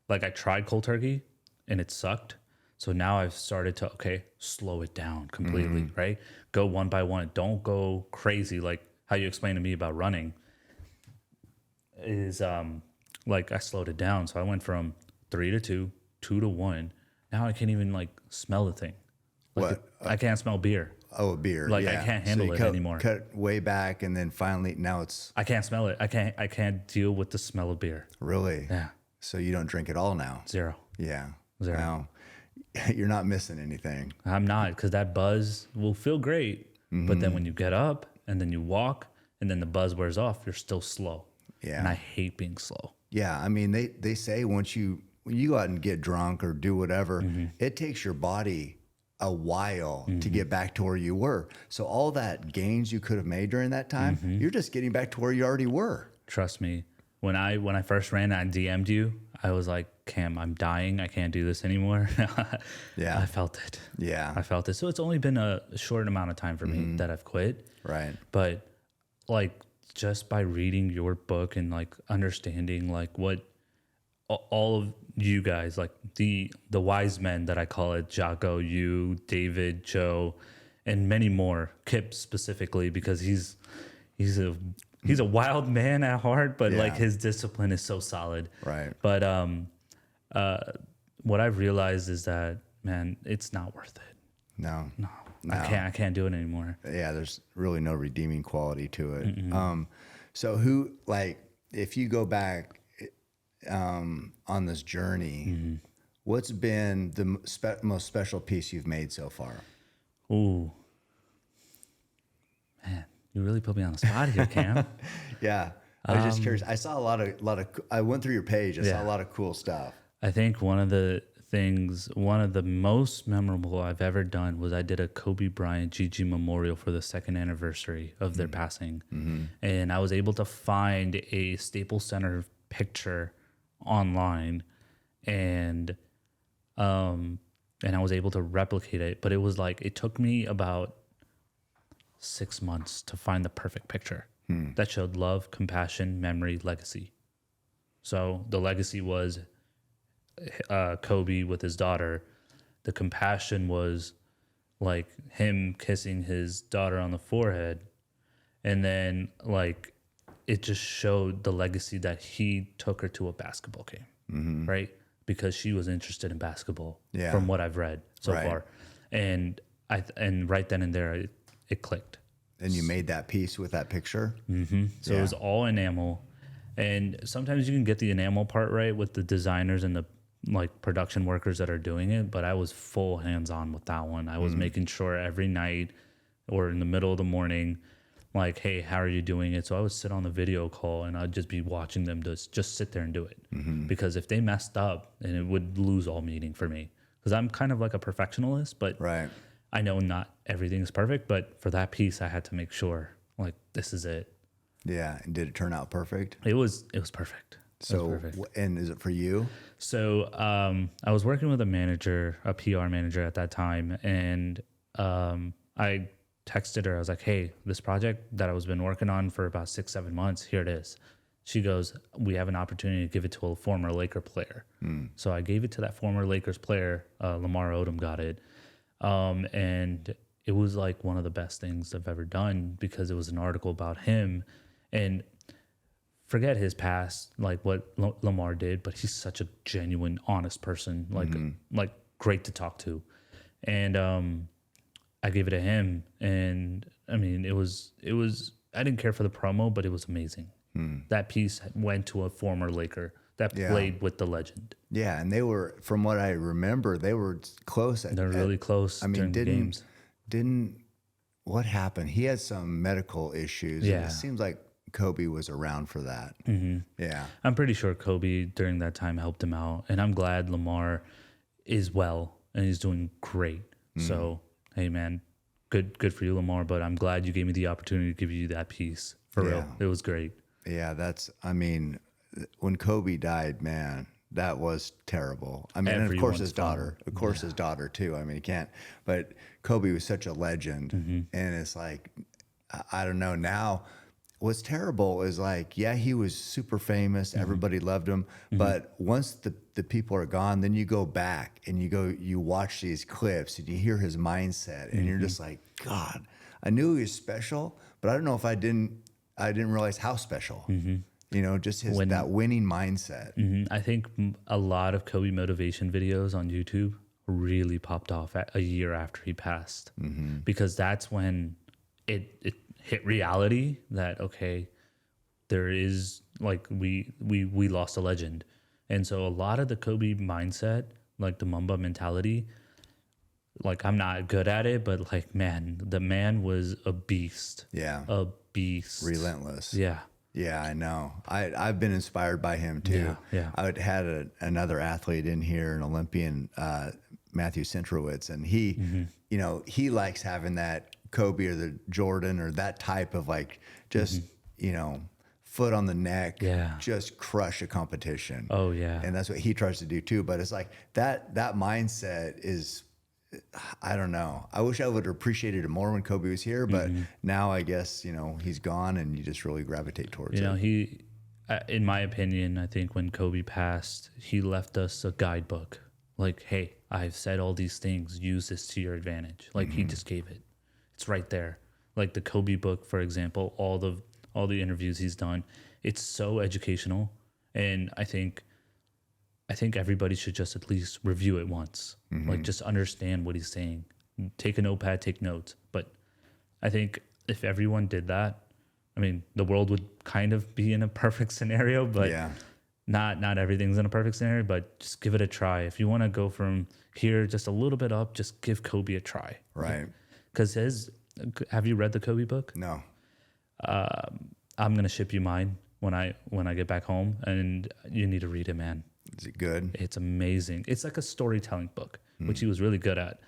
like I tried cold turkey and it sucked. So now I've started to, okay, slow it down completely, right? Go one by one. Don't go crazy. Like how you explained to me about running is like I slowed it down. So I went from 3 to 2, 2 to 1. Now I can't even like smell the thing. Like I can't smell beer. Oh, a beer. Like I can't handle it anymore. Cut way back, and then finally now it's. I can't smell it. I can't deal with the smell of beer. Really? Yeah. So you don't drink at all now? Zero. Yeah. Zero. Now, you're not missing anything. I'm not, because that buzz will feel great, but then when you get up and then you walk and then the buzz wears off, you're still slow. Yeah. And I hate being slow. Yeah. I mean, they say when you go out and get drunk or do whatever, it takes your body a while to get back to where you were. So all that gains you could have made during that time, you're just getting back to where you already were. Trust me. When I first ran, I DM'd you. I was like, Cam, I'm dying. I can't do this anymore. Yeah. I felt it. Yeah. I felt it. So it's only been a short amount of time for me that I've quit. Right. But like just by reading your book and like understanding like what all of you guys, like the wise men that I call it, Jocko, you, David, Joe, and many more, Kip specifically, because he's a wild man at heart, but like his discipline is so solid. Right. But what I've realized is that, man, it's not worth it. No. I can't do it anymore. Yeah, there's really no redeeming quality to it. So who, like, if you go back on this journey, what's been the most special piece you've made so far? Ooh, man, you really put me on the spot here, Cam. Yeah, I was just curious. I saw a lot of. I went through your page. I saw a lot of cool stuff. I think one of the most memorable I've ever done was I did a Kobe Bryant GG memorial for the 2nd anniversary of their passing, and I was able to find a Staples Center picture online, and I was able to replicate it. But it was like it took me about 6 months to find the perfect picture that showed love, compassion, memory, legacy. So the legacy was Kobe with his daughter. The compassion was like him kissing his daughter on the forehead, and then like it just showed the legacy that he took her to a basketball game, right? Because she was interested in basketball, from what I've read so far, and right then and there it clicked. And you made that piece with that picture? So it was all enamel. And sometimes you can get the enamel part right with the designers and the like production workers that are doing it, but I was full hands-on with that one. I was making sure every night or in the middle of the morning, like, hey, how are you doing it? So I would sit on the video call and I'd just be watching them just sit there and do it. Because if they messed up, then it would lose all meaning for me. Because I'm kind of like a perfectionist, but I know not everything is perfect, but for that piece, I had to make sure, like, this is it. Yeah, and did it turn out perfect? It was perfect. So, and is it for you? So, I was working with a PR manager at that time, and I texted her. I was like, hey, this project that I was been working on for about 6-7 months, here it is. She goes, we have an opportunity to give it to a former Laker player. So I gave it to that former Lakers player. Lamar Odom got it. And it was like one of the best things I've ever done because it was an article about him, and forget his past, like what Lamar did, but he's such a genuine, honest person, like great to talk to. And I gave it to him, and I mean, it was I didn't care for the promo, but it was amazing. That piece went to a former Laker that played with the legend. Yeah, and they were, from what I remember, they were close. They're really close. I mean, games. What happened? He had some medical issues. Yeah, and it seems like Kobe was around for that. Yeah, I'm pretty sure Kobe during that time helped him out, and I'm glad Lamar is well and he's doing great. So, hey, man, good for you, Lamar. But I'm glad you gave me the opportunity to give you that piece. For real, it was great. Yeah, I mean, when Kobe died, man, That was terrible. I mean, and of course his daughter. Of course his daughter too. I mean, you can't. But Kobe was such a legend, and it's like, I don't know. Now, what's terrible is like, yeah, he was super famous. Everybody loved him. But once the people are gone, then you go back and you watch these clips and you hear his mindset, and you're just like, God, I knew he was special, but I don't know if I didn't realize how special. You know, just that winning mindset. I think a lot of Kobe motivation videos on YouTube really popped off a year after he passed, because that's when it hit reality that, okay, there is, like, we lost a legend. And so a lot of the Kobe mindset, like the Mamba mentality, like, I'm not good at it, but like, man, the man was a beast. Yeah. A beast. Relentless. Yeah. Yeah, I know. I've been inspired by him too. Yeah. I had another athlete in here, an Olympian, Matthew Centrowitz, and he, you know, he likes having that Kobe or the Jordan or that type of, like, just, you know, foot on the neck, just crush a competition. Oh yeah. And that's what he tries to do too. But it's like that mindset is, I don't know. I wish I would have appreciated it more when Kobe was here, but now I guess, you know, he's gone and you just really gravitate towards it. You know, he, in my opinion, I think when Kobe passed, he left us a guidebook. Like, hey, I've said all these things. Use this to your advantage. Like, he just gave it. It's right there. Like the Kobe book, for example, all the interviews he's done, it's so educational. And I think everybody should just at least review it once. Like, just understand what he's saying. Take a notepad, take notes. But I think if everyone did that, I mean, the world would kind of be in a perfect scenario, but not everything's in a perfect scenario, but just give it a try. If you want to go from here just a little bit up, just give Kobe a try. Right. Because have you read the Kobe book? No. I'm going to ship you mine when I get back home, and you need to read it, man. Is it good? It's amazing. It's like a storytelling book, which he was really good at.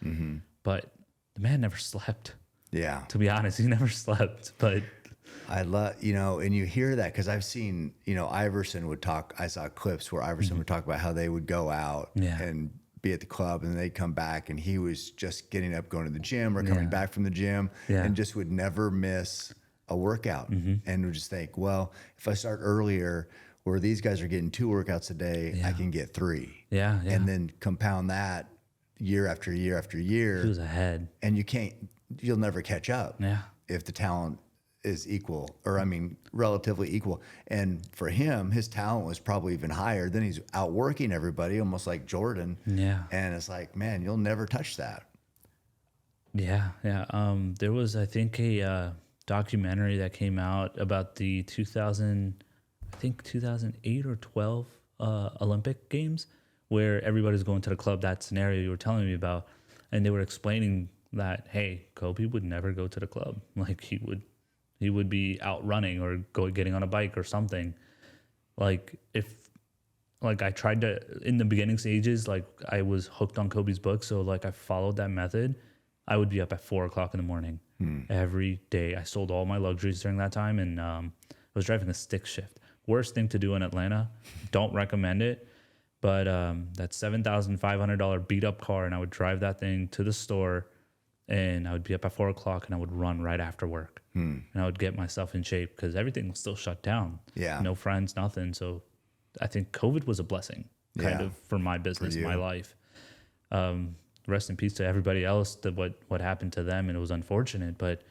But the man never slept. Yeah. To be honest, he never slept. But I love, you know, and you hear that because I've seen, you know, Iverson would talk. I saw clips where Iverson would talk about how they would go out and be at the club, and they'd come back, and he was just getting up, going to the gym or coming back from the gym, and just would never miss a workout, and would just think, well, if I start earlier, where these guys are getting 2 workouts a day, I can get 3. And then compound that year after year after year. he was ahead. And you'll never catch up if the talent is equal, or I mean, relatively equal. And for him, his talent was probably even higher. Then he's outworking everybody, almost like Jordan. Yeah. And it's like, man, you'll never touch that. Yeah. There was, I think, a documentary that came out about the 2008 or 12 Olympic Games, where everybody's going to the club, that scenario you were telling me about. And they were explaining that, hey, Kobe would never go to the club. Like, he would be out running or getting on a bike or something. Like, I tried to, in the beginning stages, like, I was hooked on Kobe's book. So like, I followed that method. I would be up at 4:00 in the morning every day. I sold all my luxuries during that time. And I was driving a stick shift. Worst thing to do in Atlanta. Don't recommend it. But that $7,500 beat up car, and I would drive that thing to the store, and I would be up at 4:00, and I would run right after work. And I would get myself in shape because everything was still shut down. No friends, nothing. So I think COVID was a blessing kind of for my business, my life. Rest in peace to everybody else, that what happened to them, and it was unfortunate. But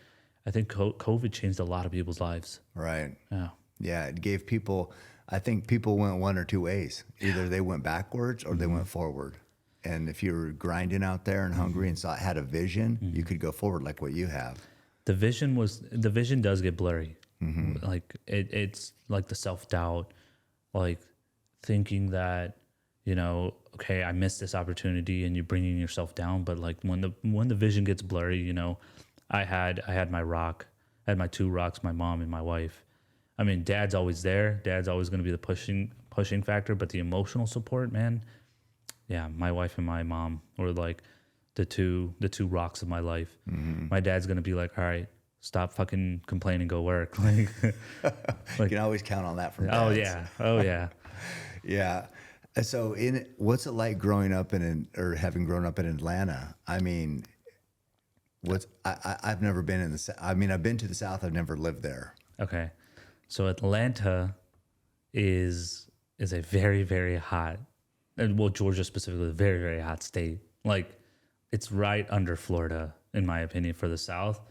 I think COVID changed a lot of people's lives. Right. Yeah. Yeah, it gave people, I think people went one or two ways. Either they went backwards or they went forward. And if you were grinding out there and hungry and had a vision, you could go forward like what you have. The vision does get blurry. Like it's like the self-doubt, like thinking that, you know, okay, I missed this opportunity, and you're bringing yourself down. But like when the vision gets blurry, you know, I had my rock, I had my 2 rocks, my mom and my wife. I mean, Dad's always there. Dad's always going to be the pushing factor, but the emotional support, man. Yeah, my wife and my mom were like the two rocks of my life. My dad's going to be like, all right, stop fucking complaining, go work. Like you can always count on that from dads. Oh yeah. Yeah. So what's it like growing up or having grown up in Atlanta? I mean, I've never been in I've been to the South. I've never lived there. Okay. So Atlanta is a very, very hot, and well, Georgia specifically, a very, very hot state. Like, it's right under Florida, in my opinion, for the South.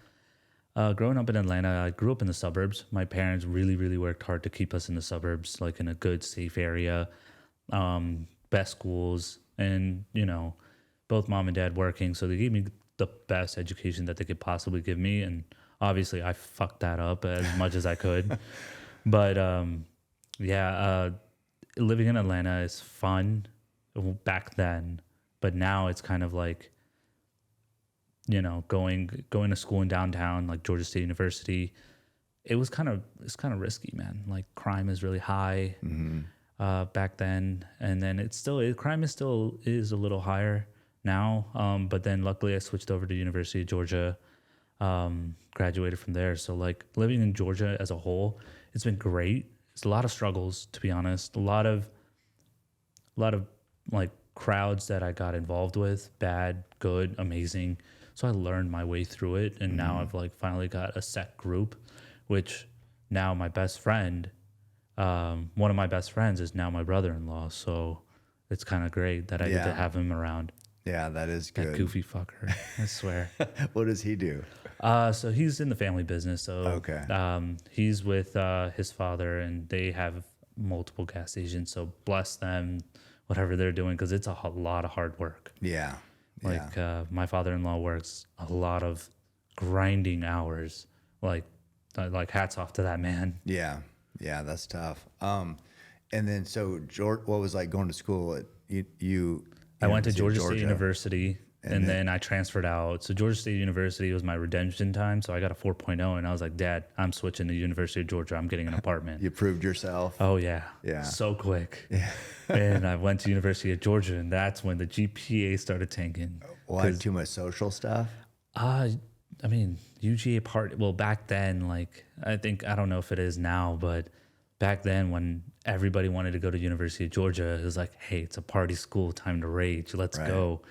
Growing up in Atlanta, I grew up in the suburbs. My parents really, really worked hard to keep us in the suburbs, like in a good, safe area, best schools, and, both mom and dad working. So they gave me the best education that they could possibly give me. And obviously I fucked that up as much as I could. But living in Atlanta is fun back then. But now it's kind of like, going to school in downtown, like Georgia State University, it's kind of risky, man. Like, crime is really high back then, and then crime is still a little higher now. But then luckily I switched over to University of Georgia, graduated from there. So like living in Georgia as a whole, it's been great. It's a lot of struggles, to be honest. A lot of like crowds that I got involved with, bad, good, amazing. So I learned my way through it, and now I've like finally got a set group, which now my best friend, one of my best friends is now my brother-in-law. So it's kind of great that I get to have him around. Yeah, that is good. That goofy fucker, I swear. What does he do? So he's in the family business. So okay. He's with his father, and they have multiple gas stations. So bless them, whatever they're doing, because it's a lot of hard work. Yeah. Like my father-in-law works a lot of grinding hours. Like hats off to that man. Yeah, that's tough. And then so George, what was like going to school at you? I went to Georgia State University, and then I transferred out. So Georgia State University was my redemption time. So I got a 4.0, and I was like, Dad, I'm switching to University of Georgia. I'm getting an apartment. You proved yourself. Oh, yeah. Yeah. So quick. Yeah. And I went to University of Georgia, and that's when the GPA started tanking. Why? Too much social stuff? I mean, UGA part, well, back then, like, I don't know if it is now, but back then when everybody wanted to go to University of Georgia, it was like, hey, it's a party school, time to rage, let's go.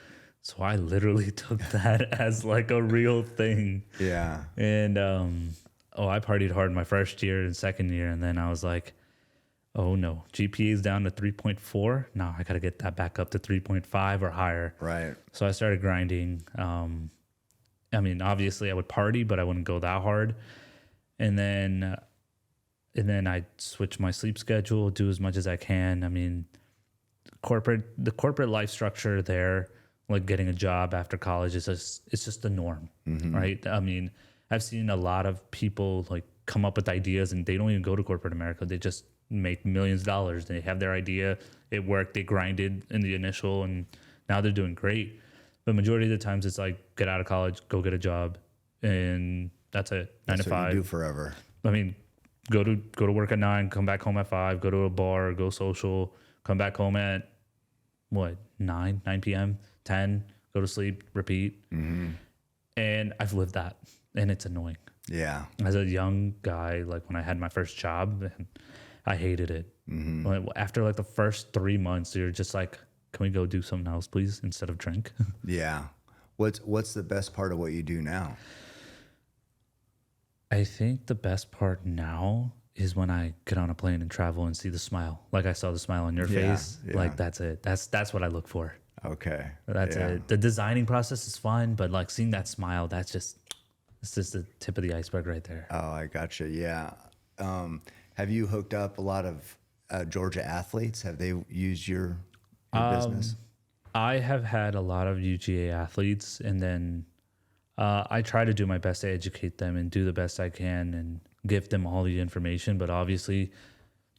So I literally took that as like a real thing. Yeah. And I partied hard my first year and second year, and then I was like, oh no, GPA is down to 3.4. Now I got to get that back up to 3.5 or higher. Right. So I started grinding. I mean, obviously I would party, but I wouldn't go that hard. And then I switch my sleep schedule, do as much as I can. I mean, the corporate life structure there, like getting a job after college, it's just the norm, right? I mean, I've seen a lot of people like come up with ideas, and they don't even go to corporate America. They just make millions of dollars. They have their idea, it worked, they grinded in the initial, and now they're doing great. But majority of the times it's like, get out of college, go get a job, and that's it. 9 to 5. What you do forever. I mean, go to work at 9, come back home at 5, go to a bar, go social, come back home at 9 p.m., 10, go to sleep, repeat. And I've lived that, and it's annoying. Yeah. As a young guy, like when I had my first job, I hated it. After like the first 3 months, you're just like, can we go do something else, please, instead of drink? Yeah. What's the best part of what you do now? I think the best part now is when I get on a plane and travel and see the smile. Like I saw the smile on your face. Yeah. Like that's it. That's what I look for. Okay. That's it. The designing process is fun, but like seeing that smile, it's just the tip of the iceberg right there. Oh, I gotcha. Yeah. Have you hooked up a lot of Georgia athletes? Have they used your business? I have had a lot of UGA athletes, and then I try to do my best to educate them and do the best I can and give them all the information. But obviously,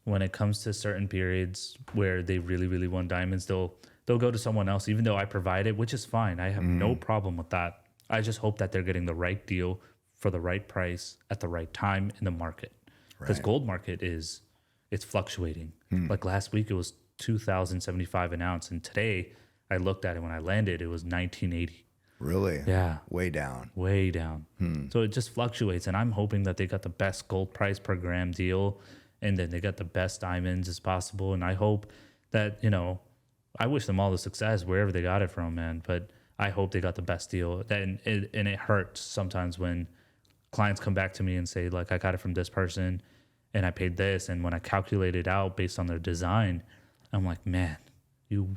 when it comes to certain periods where they really, really want diamonds, they'll go to someone else, even though I provide it, which is fine. I have no problem with that. I just hope that they're getting the right deal for the right price at the right time in the market. Because gold market it's fluctuating. Like last week, it was $2,075 an ounce, and today I looked at it when I landed, it was $1,980. Really? Yeah. Way down. Way down. So it just fluctuates, and I'm hoping that they got the best gold price per gram deal, and then they got the best diamonds as possible, and I hope that, you know, I wish them all the success wherever they got it from, man. But I hope they got the best deal. And it hurts sometimes when clients come back to me and say, like, I got it from this person and I paid this. And when I calculate it out based on their design, I'm like, man, you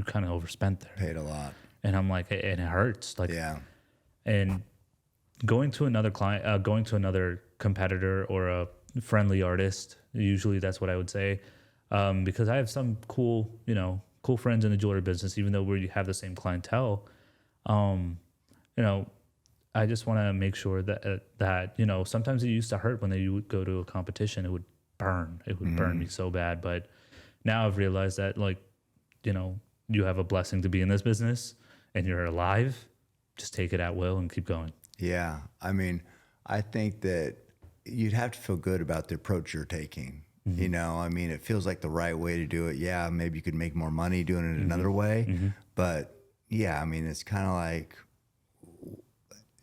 kind of overspent there. Paid a lot. And I'm like, and it hurts. Like, yeah. And going to another client, going to another competitor or a friendly artist, usually that's what I would say. Because I have some cool friends in the jewelry business, even though we have the same clientele. You know, I just want to make sure that, you know, sometimes it used to hurt when they would go to a competition. It would burn. It would burn me so bad. But now I've realized that, like, you know, you have a blessing to be in this business and you're alive. Just take it at will and keep going. Yeah. I mean, I think that you'd have to feel good about the approach you're taking. You know, I mean, it feels like the right way to do it. Yeah, maybe you could make more money doing it another way. But yeah, I mean, it's kind of like,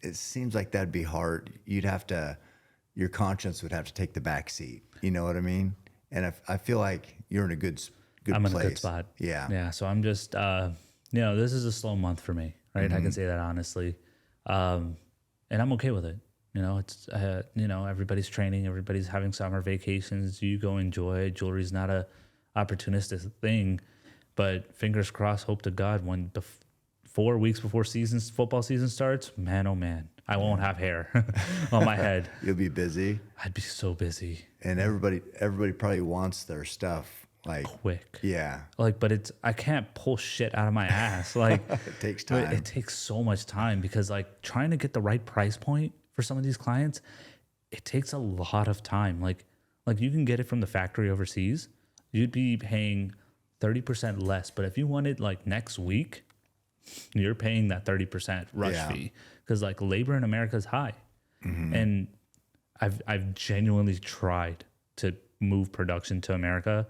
it seems like that'd be hard. Your conscience would have to take the back seat. You know what I mean? And I feel like you're in a good I'm place. in a good spot. Yeah. Yeah. So I'm just, you know, this is a slow month for me, right? I can say that honestly. And I'm okay with it. You know, it's, you know, everybody's training, everybody's having summer vacations. You go enjoy. Jewelry's not a opportunistic thing, but fingers crossed, hope to God, when 4 weeks before football season starts, man, oh man, I won't have hair on my head. You'll be busy. I'd be so busy. And everybody probably wants their stuff like quick. Yeah. Like, but I can't pull shit out of my ass. Like it takes time. It takes so much time because, like, trying to get the right price point for some of these clients, it takes a lot of time. Like you can get it from the factory overseas, you'd be paying 30% less. But if you want it like next week, you're paying that 30% rush fee because, like, labor in America is high. And I've genuinely tried to move production to America.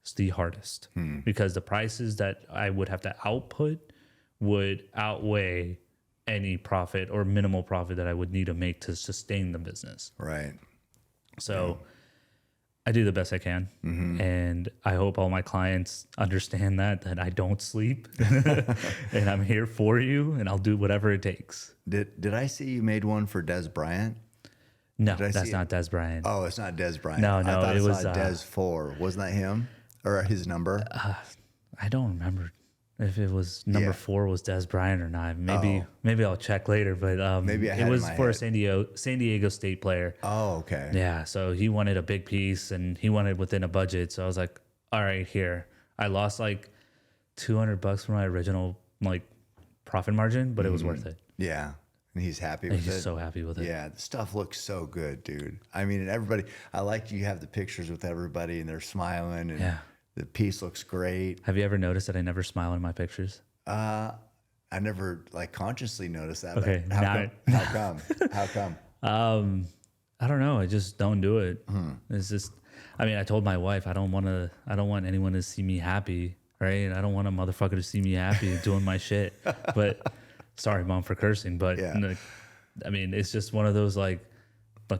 It's the hardest because the prices that I would have to output would outweigh any profit or minimal profit that I would need to make to sustain the business. Right. So I do the best I can. And I hope all my clients understand that I don't sleep and I'm here for you and I'll do whatever it takes. Did I see you made one for Des Bryant? No, that's not Des Bryant. Oh, it's not Des Bryant. No, I thought it I was saw Des 4. Wasn't that him or his number? I don't remember if it was number 4 was Des Bryant or not. Maybe I'll check later. But maybe I had it was in my for a head. San Diego State player. Oh, okay. Yeah, so he wanted a big piece and he wanted within a budget. So I was like, all right, here. I lost like $200 for my original like profit margin, but it was worth it. Yeah. And he's happy with it. He's so happy with it. Yeah, the stuff looks so good, dude. I mean, and everybody, I like you have the pictures with everybody and they're smiling and the piece looks great. Have you ever noticed that I never smile in my pictures? I never like consciously noticed that. Okay. How come? How come? I don't know. I just don't do it. It's just, I mean, I told my wife, I don't want anyone to see me happy, right? I don't want a motherfucker to see me happy doing my shit. But sorry, Mom, for cursing. But I mean, it's just one of those like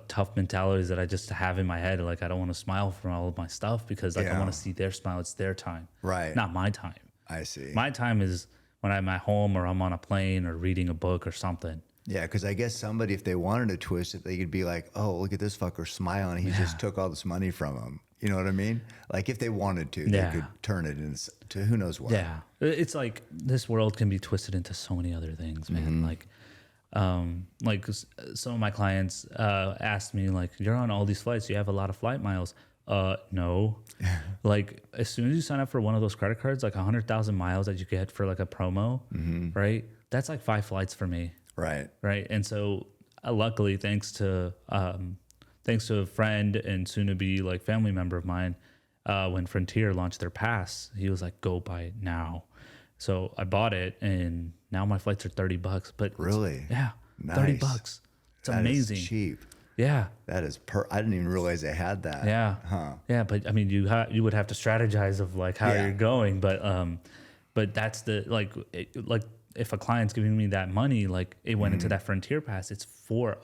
tough mentalities that I just have in my head. Like, I don't want to smile from all of my stuff because like I want to see their smile. It's their time, right? Not my time. I see. My time is when I'm at home or I'm on a plane or reading a book or something. Yeah, because I guess somebody, if they wanted to twist it, they could be like, "Oh, look at this fucker smiling. He just took all this money from him." You know what I mean? Like if they wanted to, they could turn it into who knows what. Yeah, it's like this world can be twisted into so many other things, man. Like some of my clients asked me, like, "You're on all these flights. You have a lot of flight miles." No. Like as soon as you sign up for one of those credit cards, like 100,000 miles that you get for like a promo, right? That's like 5 flights for me. Right. Right. And so luckily, thanks to a friend and soon to be like family member of mine, when Frontier launched their pass, he was like, "Go buy it now." So I bought it and now my flights are $30. But really? Yeah. Nice. $30. It's that amazing. Is cheap. Yeah. That is I didn't even realize they had that. Yeah. Huh. Yeah, but I mean you would have to strategize of like how you're going, but But that's the like if a client's giving me that money, like it went into that Frontier Pass, it's for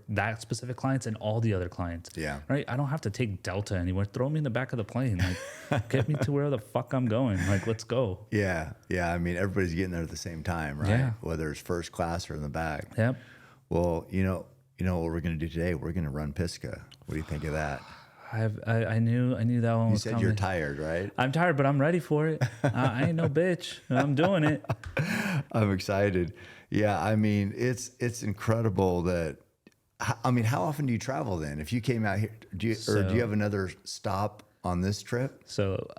that specific clients and all the other clients. Yeah. Right. I don't have to take Delta anywhere. Throw me in the back of the plane. Like get me to where the fuck I'm going. Like let's go. Yeah. Yeah. I mean, everybody's getting there at the same time, right? Yeah. Whether it's first class or in the back. Yep. Well, you know what we're going to do today? We're going to run Pisca. What do you think of that? I knew that one You was said coming. you're tired, right? I'm tired, but I'm ready for it. I ain't no bitch. I'm doing it. I'm excited. Yeah, I mean, it's incredible that. I mean, how often do you travel then? If you came out here, do you have another stop on this trip? So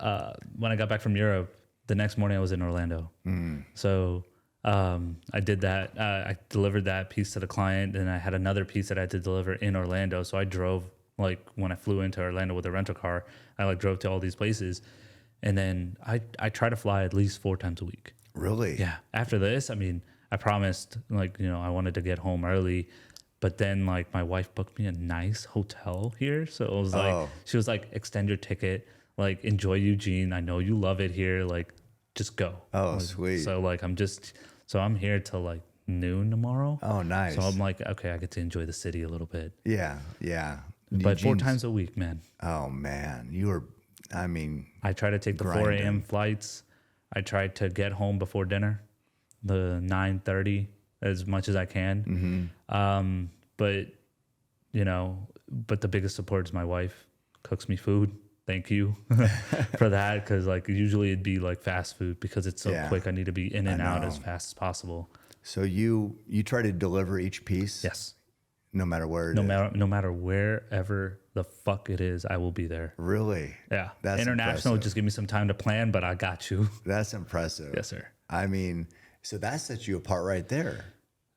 when I got back from Europe, the next morning I was in Orlando. So I did that. I delivered that piece to the client, and I had another piece that I had to deliver in Orlando. So I drove. Like when I flew into Orlando with a rental car, I like drove to all these places, and then I try to fly at least 4 times a week. Really? Yeah. After this, I mean, I promised I wanted to get home early, but then like my wife booked me a nice hotel here, so it was like she was like, extend your ticket, like enjoy Eugene. I know you love it here, like just go. Oh, like, sweet. So like I'm here till like noon tomorrow. Oh, nice. So I'm like, okay, I get to enjoy the city a little bit. Yeah. Yeah. But 4 times a week, man. Oh man, I try to take the 4 a.m. flights. I try to get home before dinner, the 9:30 as much as I can. But the biggest support is my wife. Cooks me food. Thank you for that, because like usually it'd be like fast food because it's so quick. I need to be in and out as fast as possible. So you try to deliver each piece? Yes. No matter where no matter wherever the fuck it is, I will be there. Really? Yeah. That's international. impressive. Just give me some time to plan, but I got you. That's impressive. Yes, sir. I mean, so that sets you apart right there.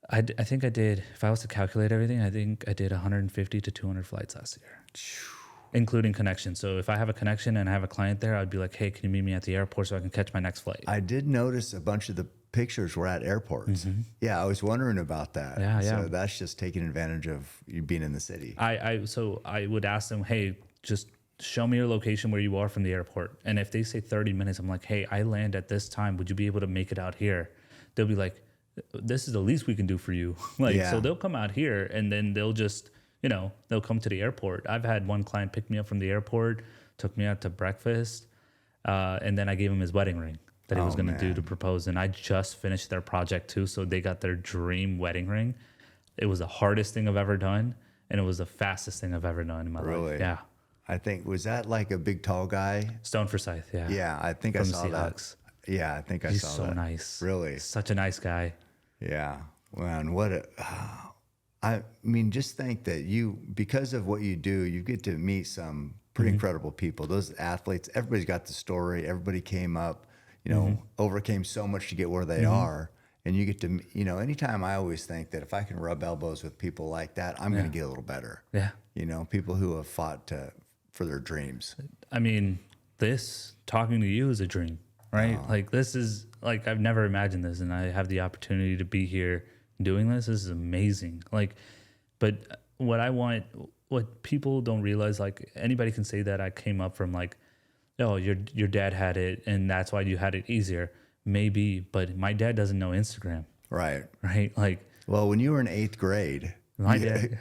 I think I did. If I was to calculate everything, I think I did 150 to 200 flights last year, including connections. So if I have a connection and I have a client there, I'd be like, "Hey, can you meet me at the airport so I can catch my next flight?" I did notice a bunch of the pictures were at airports. Yeah, I was wondering about that. Yeah. So that's just taking advantage of you being in the city. So I would ask them, "Hey, just show me your location where you are from the airport." And if they say 30 minutes, I'm like, "Hey, I land at this time. Would you be able to make it out here?" They'll be like, "This is the least we can do for you." So they'll come out here and then they'll just, they'll come to the airport. I've had one client pick me up from the airport, took me out to breakfast, and then I gave him his wedding ring that he was going to do to propose. And I just finished their project too. So they got their dream wedding ring. It was the hardest thing I've ever done. And it was the fastest thing I've ever done in my life. Yeah. I think, was that like a big tall guy? Stone Forsyth. Yeah. Yeah. I think I From the saw that. Seahawks. Yeah. I think I He's saw so that. nice. Really? Such a nice guy. Yeah. Man, I mean, just think that because of what you do, you get to meet some pretty incredible people. Those athletes, everybody's got the story. Everybody came up, overcame so much to get where they are. And you get to, anytime I always think that if I can rub elbows with people like that, I'm going to get a little better. Yeah. People who have fought for their dreams. I mean, talking to you is a dream, right? Like this is like, I've never imagined this, and I have the opportunity to be here doing this. This is amazing. But what people don't realize, like anybody can say that I came up from like, oh, your dad had it and that's why you had it easier. Maybe, but my dad doesn't know Instagram. Right. Like, well, when you were in 8th grade,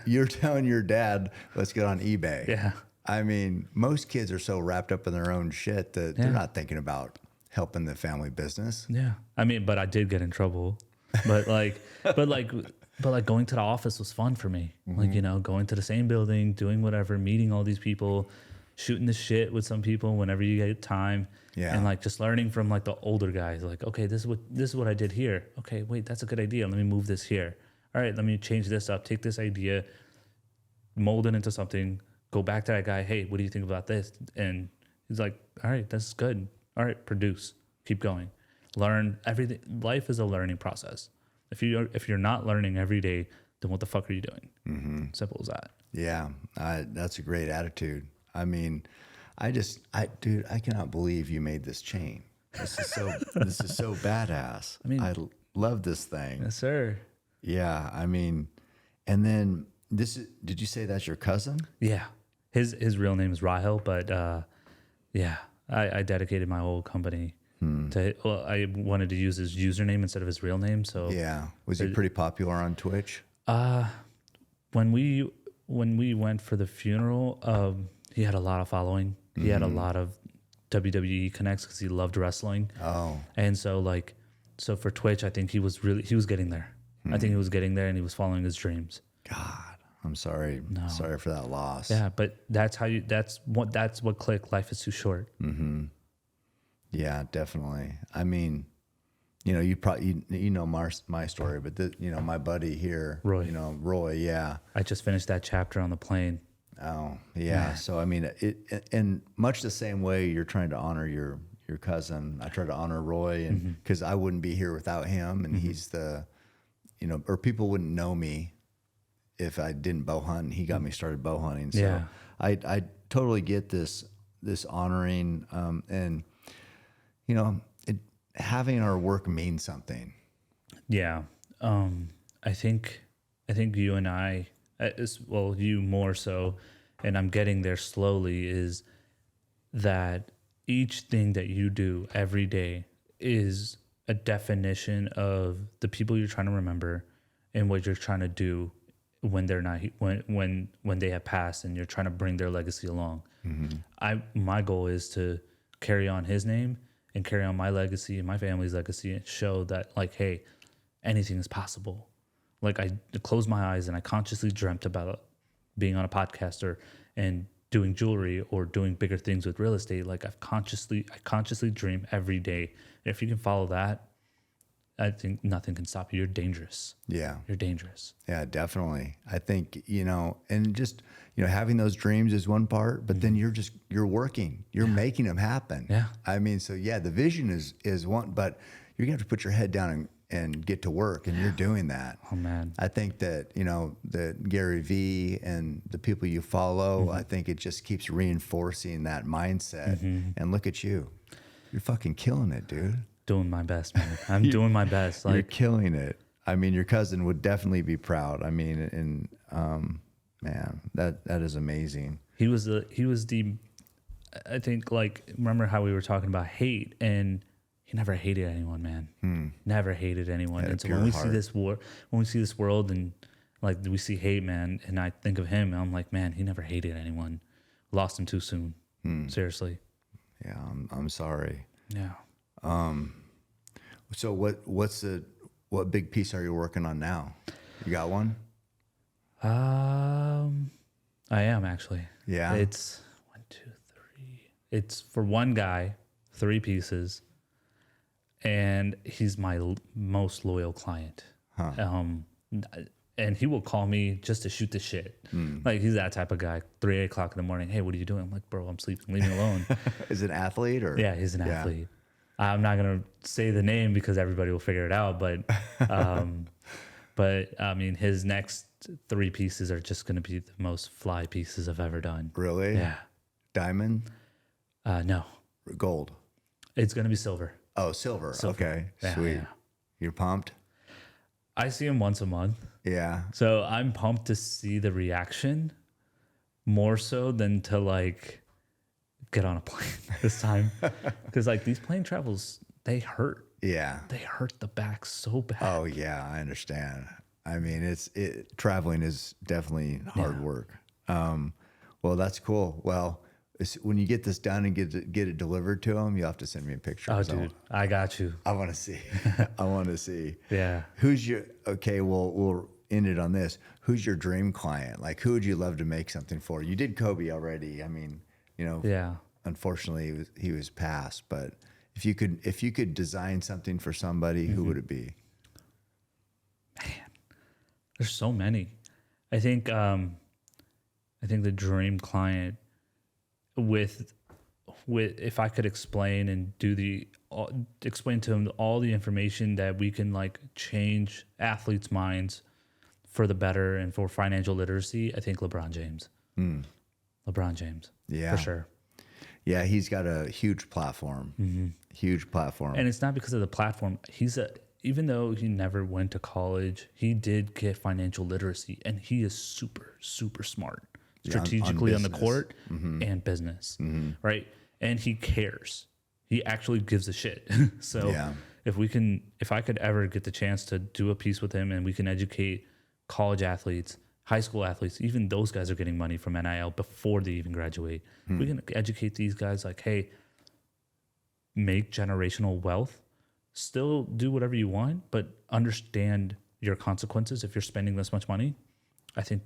you're telling your dad, let's get on eBay. Yeah. I mean, most kids are so wrapped up in their own shit that they're not thinking about helping the family business. Yeah. I mean, but I did get in trouble. But going to the office was fun for me. Like, going to the same building, doing whatever, meeting all these people, shooting the shit with some people whenever you get time. Yeah. And like just learning from like the older guys, like, okay, this is what I did here. Okay, wait, that's a good idea. Let me move this here. All right, let me change this up, take this idea, mold it into something, go back to that guy, hey, what do you think about this? And he's like, all right, that's good. All right, produce. Keep going. Learn everything. Life is a learning process. If you're not learning every day, then what the fuck are you doing? Simple as that. Yeah, that's a great attitude. I mean, dude, I cannot believe you made this chain. This is so badass. I mean, I love this thing. Yes, sir. Yeah, I mean, and then did you say that's your cousin? Yeah. His real name is Rahel, but I dedicated my whole company I wanted to use his username instead of his real name. So Yeah. Was he pretty popular on Twitch? when we went for the funeral, he had a lot of following. He had a lot of WWE connects because he loved wrestling. Oh. And so for Twitch, I think he was getting there. I think he was getting there and he was following his dreams. God, I'm sorry. No. Sorry for that loss. Yeah, but that's what clicked. Life is too short. Yeah, definitely. I mean, you probably my story, but my buddy here, Roy. Yeah. I just finished that chapter on the plane. Oh, yeah. So I mean, in much the same way you're trying to honor your cousin, I try to honor Roy, and because I wouldn't be here without him, and he's or people wouldn't know me if I didn't bow hunt. And he got me started bow hunting. So Yeah. I totally get this honoring, and having our work mean something. Yeah. I think you and I, you more so, and I'm getting there slowly, is that each thing that you do every day is a definition of the people you're trying to remember and what you're trying to do when they're not, when they have passed, and you're trying to bring their legacy along. My goal is to carry on his name and carry on my legacy and my family's legacy, and show that, like, hey, anything is possible. Like, I closed my eyes and I consciously dreamt about being on a podcaster and doing jewelry or doing bigger things with real estate. Like, I consciously dream every day. And if you can follow that, I think nothing can stop you. You're dangerous. Yeah. You're dangerous. Yeah, definitely. I think, and just, having those dreams is one part, but then you're working, you're making them happen. Yeah. I mean, so yeah, the vision is one, but you're gonna have to put your head down and get to work, and you're doing that. Oh man. I think that, that Gary V and the people you follow, I think it just keeps reinforcing that mindset. And look at you. You're fucking killing it, dude. Doing my best, man. I'm doing my best. You're Like, killing it. I mean, your cousin would definitely be proud. I mean, and man, that is amazing. he was the, I think, like, remember how we were talking about hate, and he never hated anyone, man. Never hated anyone. Had a And so pure when we heart. see this war, when we see this world, and like we see hate, man, and I think of him, and I'm like, man, he never hated anyone. Lost him too soon. Seriously. Yeah, I'm sorry. Yeah. So what big piece are you working on now? You got one? I am actually. Yeah. It's 1, 2, 3. It's for one guy, 3 pieces, and he's my most loyal client. And he will call me just to shoot the shit. Like, he's that type of guy. 3 o'clock in the morning. Hey, what are you doing? I'm like, bro, I'm sleeping. Leave me alone. Is it an athlete or? Yeah, he's an athlete. I'm not gonna say the name because everybody will figure it out. But, but I mean, his next 3 pieces are just gonna be the most fly pieces I've ever done. Really? Yeah. Diamond? No, Gold? it's gonna be silver. Oh, silver. Okay, Yeah, sweet. yeah. You're pumped? I see him once a month, Yeah. so I'm pumped to see the reaction more so than to like get on a plane this time, because like these plane travels, they hurt. Yeah. They hurt the back so bad. Oh yeah, I understand. I mean, traveling is definitely hard work. Well, that's cool. Well, when you get this done and get it delivered to them, you'll have to send me a picture. Oh, dude, I got you. I want to see. I want to see. Yeah. Okay, we'll end it on this. Who's your dream client? Like, who would you love to make something for? You did Kobe already. I mean, Yeah. unfortunately he was passed, but if you could design something for somebody, who would it be? Man, there's so many. I think the dream client with if I could explain and explain to him all the information that we can like change athletes' minds for the better and for financial literacy, I think LeBron James. LeBron James. Yeah. For sure. Yeah, he's got a huge platform. Huge platform. And it's not because of the platform. Even though he never went to college, he did get financial literacy, and he is super, super smart strategically on the business. court and business, right? And he cares. he actually gives a shit. So if I could ever get the chance to do a piece with him and we can educate college athletes, high school athletes, even those guys are getting money from NIL before they even graduate. We can educate these guys like, hey, make generational wealth, still do whatever you want, but understand your consequences if you're spending this much money. I think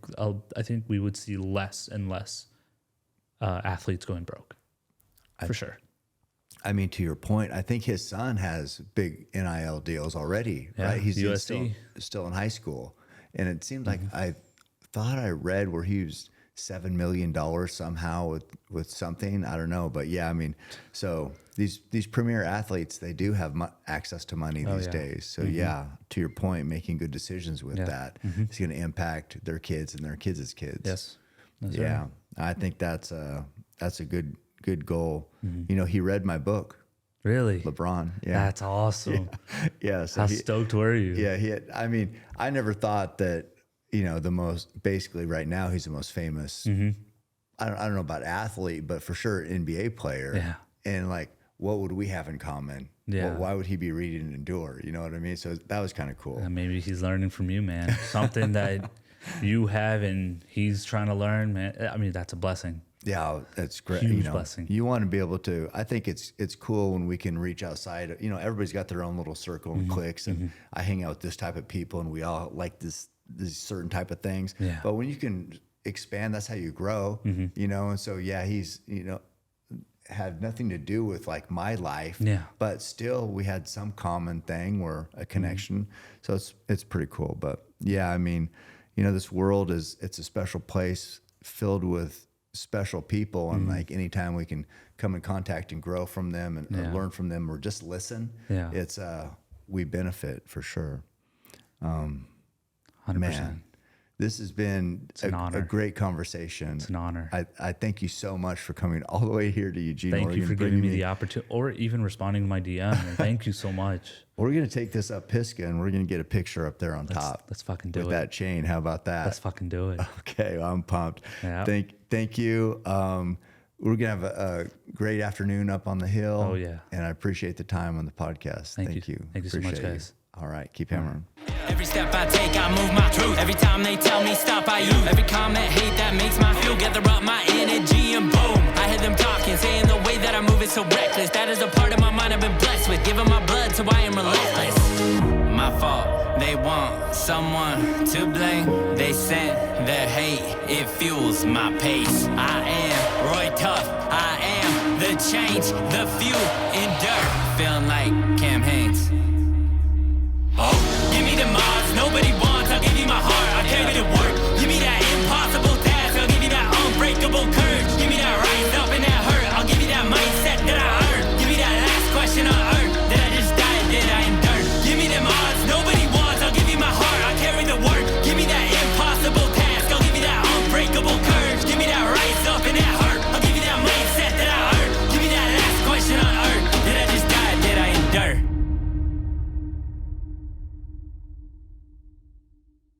we would see less and less athletes going broke, for sure. I mean, to your point, I think his son has big NIL deals already, right? He's still in high school. And it seemed like I thought I read where he was $7 million somehow with something. I don't know. But yeah, I mean, so these premier athletes, they do have access to money these days. So yeah, to your point, making good decisions with that is going to impact their kids and their kids' kids. Yes. That's yeah. Right. I think that's a good goal. You know, he read my book. Really? LeBron. Yeah. That's awesome. Yeah. So how stoked were you? Yeah. I mean, I never thought that, you know, basically right now, he's the most famous, I don't know about athlete, but for sure NBA player. Yeah. And like, what would we have in common? Yeah. Why would he be reading Endure? You know what I mean? So that was kind of cool. Maybe he's learning from you, man. Something that you have and he's trying to learn, man. I mean, that's a blessing. Yeah, that's great. Huge blessing. You want to be able to. I think it's cool when we can reach outside. You know, everybody's got their own little circle and cliques, and I hang out with this type of people, and we all like these certain type of things. Yeah. But when you can expand, that's how you grow. You know, and so yeah, he's had nothing to do with like my life. Yeah. But still, we had some common thing or a connection. So it's pretty cool. But yeah, I mean, you know, this world it's a special place filled with special people, and like anytime we can come in contact and grow from them and or learn from them or just listen, it's we benefit for sure. 100%. Man, this has been a great conversation. It's an honor. I thank you so much for coming all the way here to Eugene, Thank Oregon, you for giving me the opportunity, or even responding to my DM. And thank you so much. We're going to take this up Pisgah, and we're going to get a picture up there on top. Let's fucking do with it. that chain. How about that? Let's fucking do it. Okay, well, I'm pumped. Yeah. Thank you. We're going to have a great afternoon up on the hill. Oh, yeah. And I appreciate the time on the podcast. Thank you. Thank you so much, Appreciate guys. All right, keep hammering. Every step I take, I move my truth. Every time they tell me stop, I use. Every comment, hate that makes my fuel. Gather up my energy and boom. I hear them talking, saying the way that I move is so reckless. That is a part of my mind I've been blessed with. Giving my blood, so I am relentless. My fault, they want someone to blame. They sent their hate, it fuels my pace. I am Roy Tough, I am the change, the fuel in dirt. Feeling like Cam Haynes.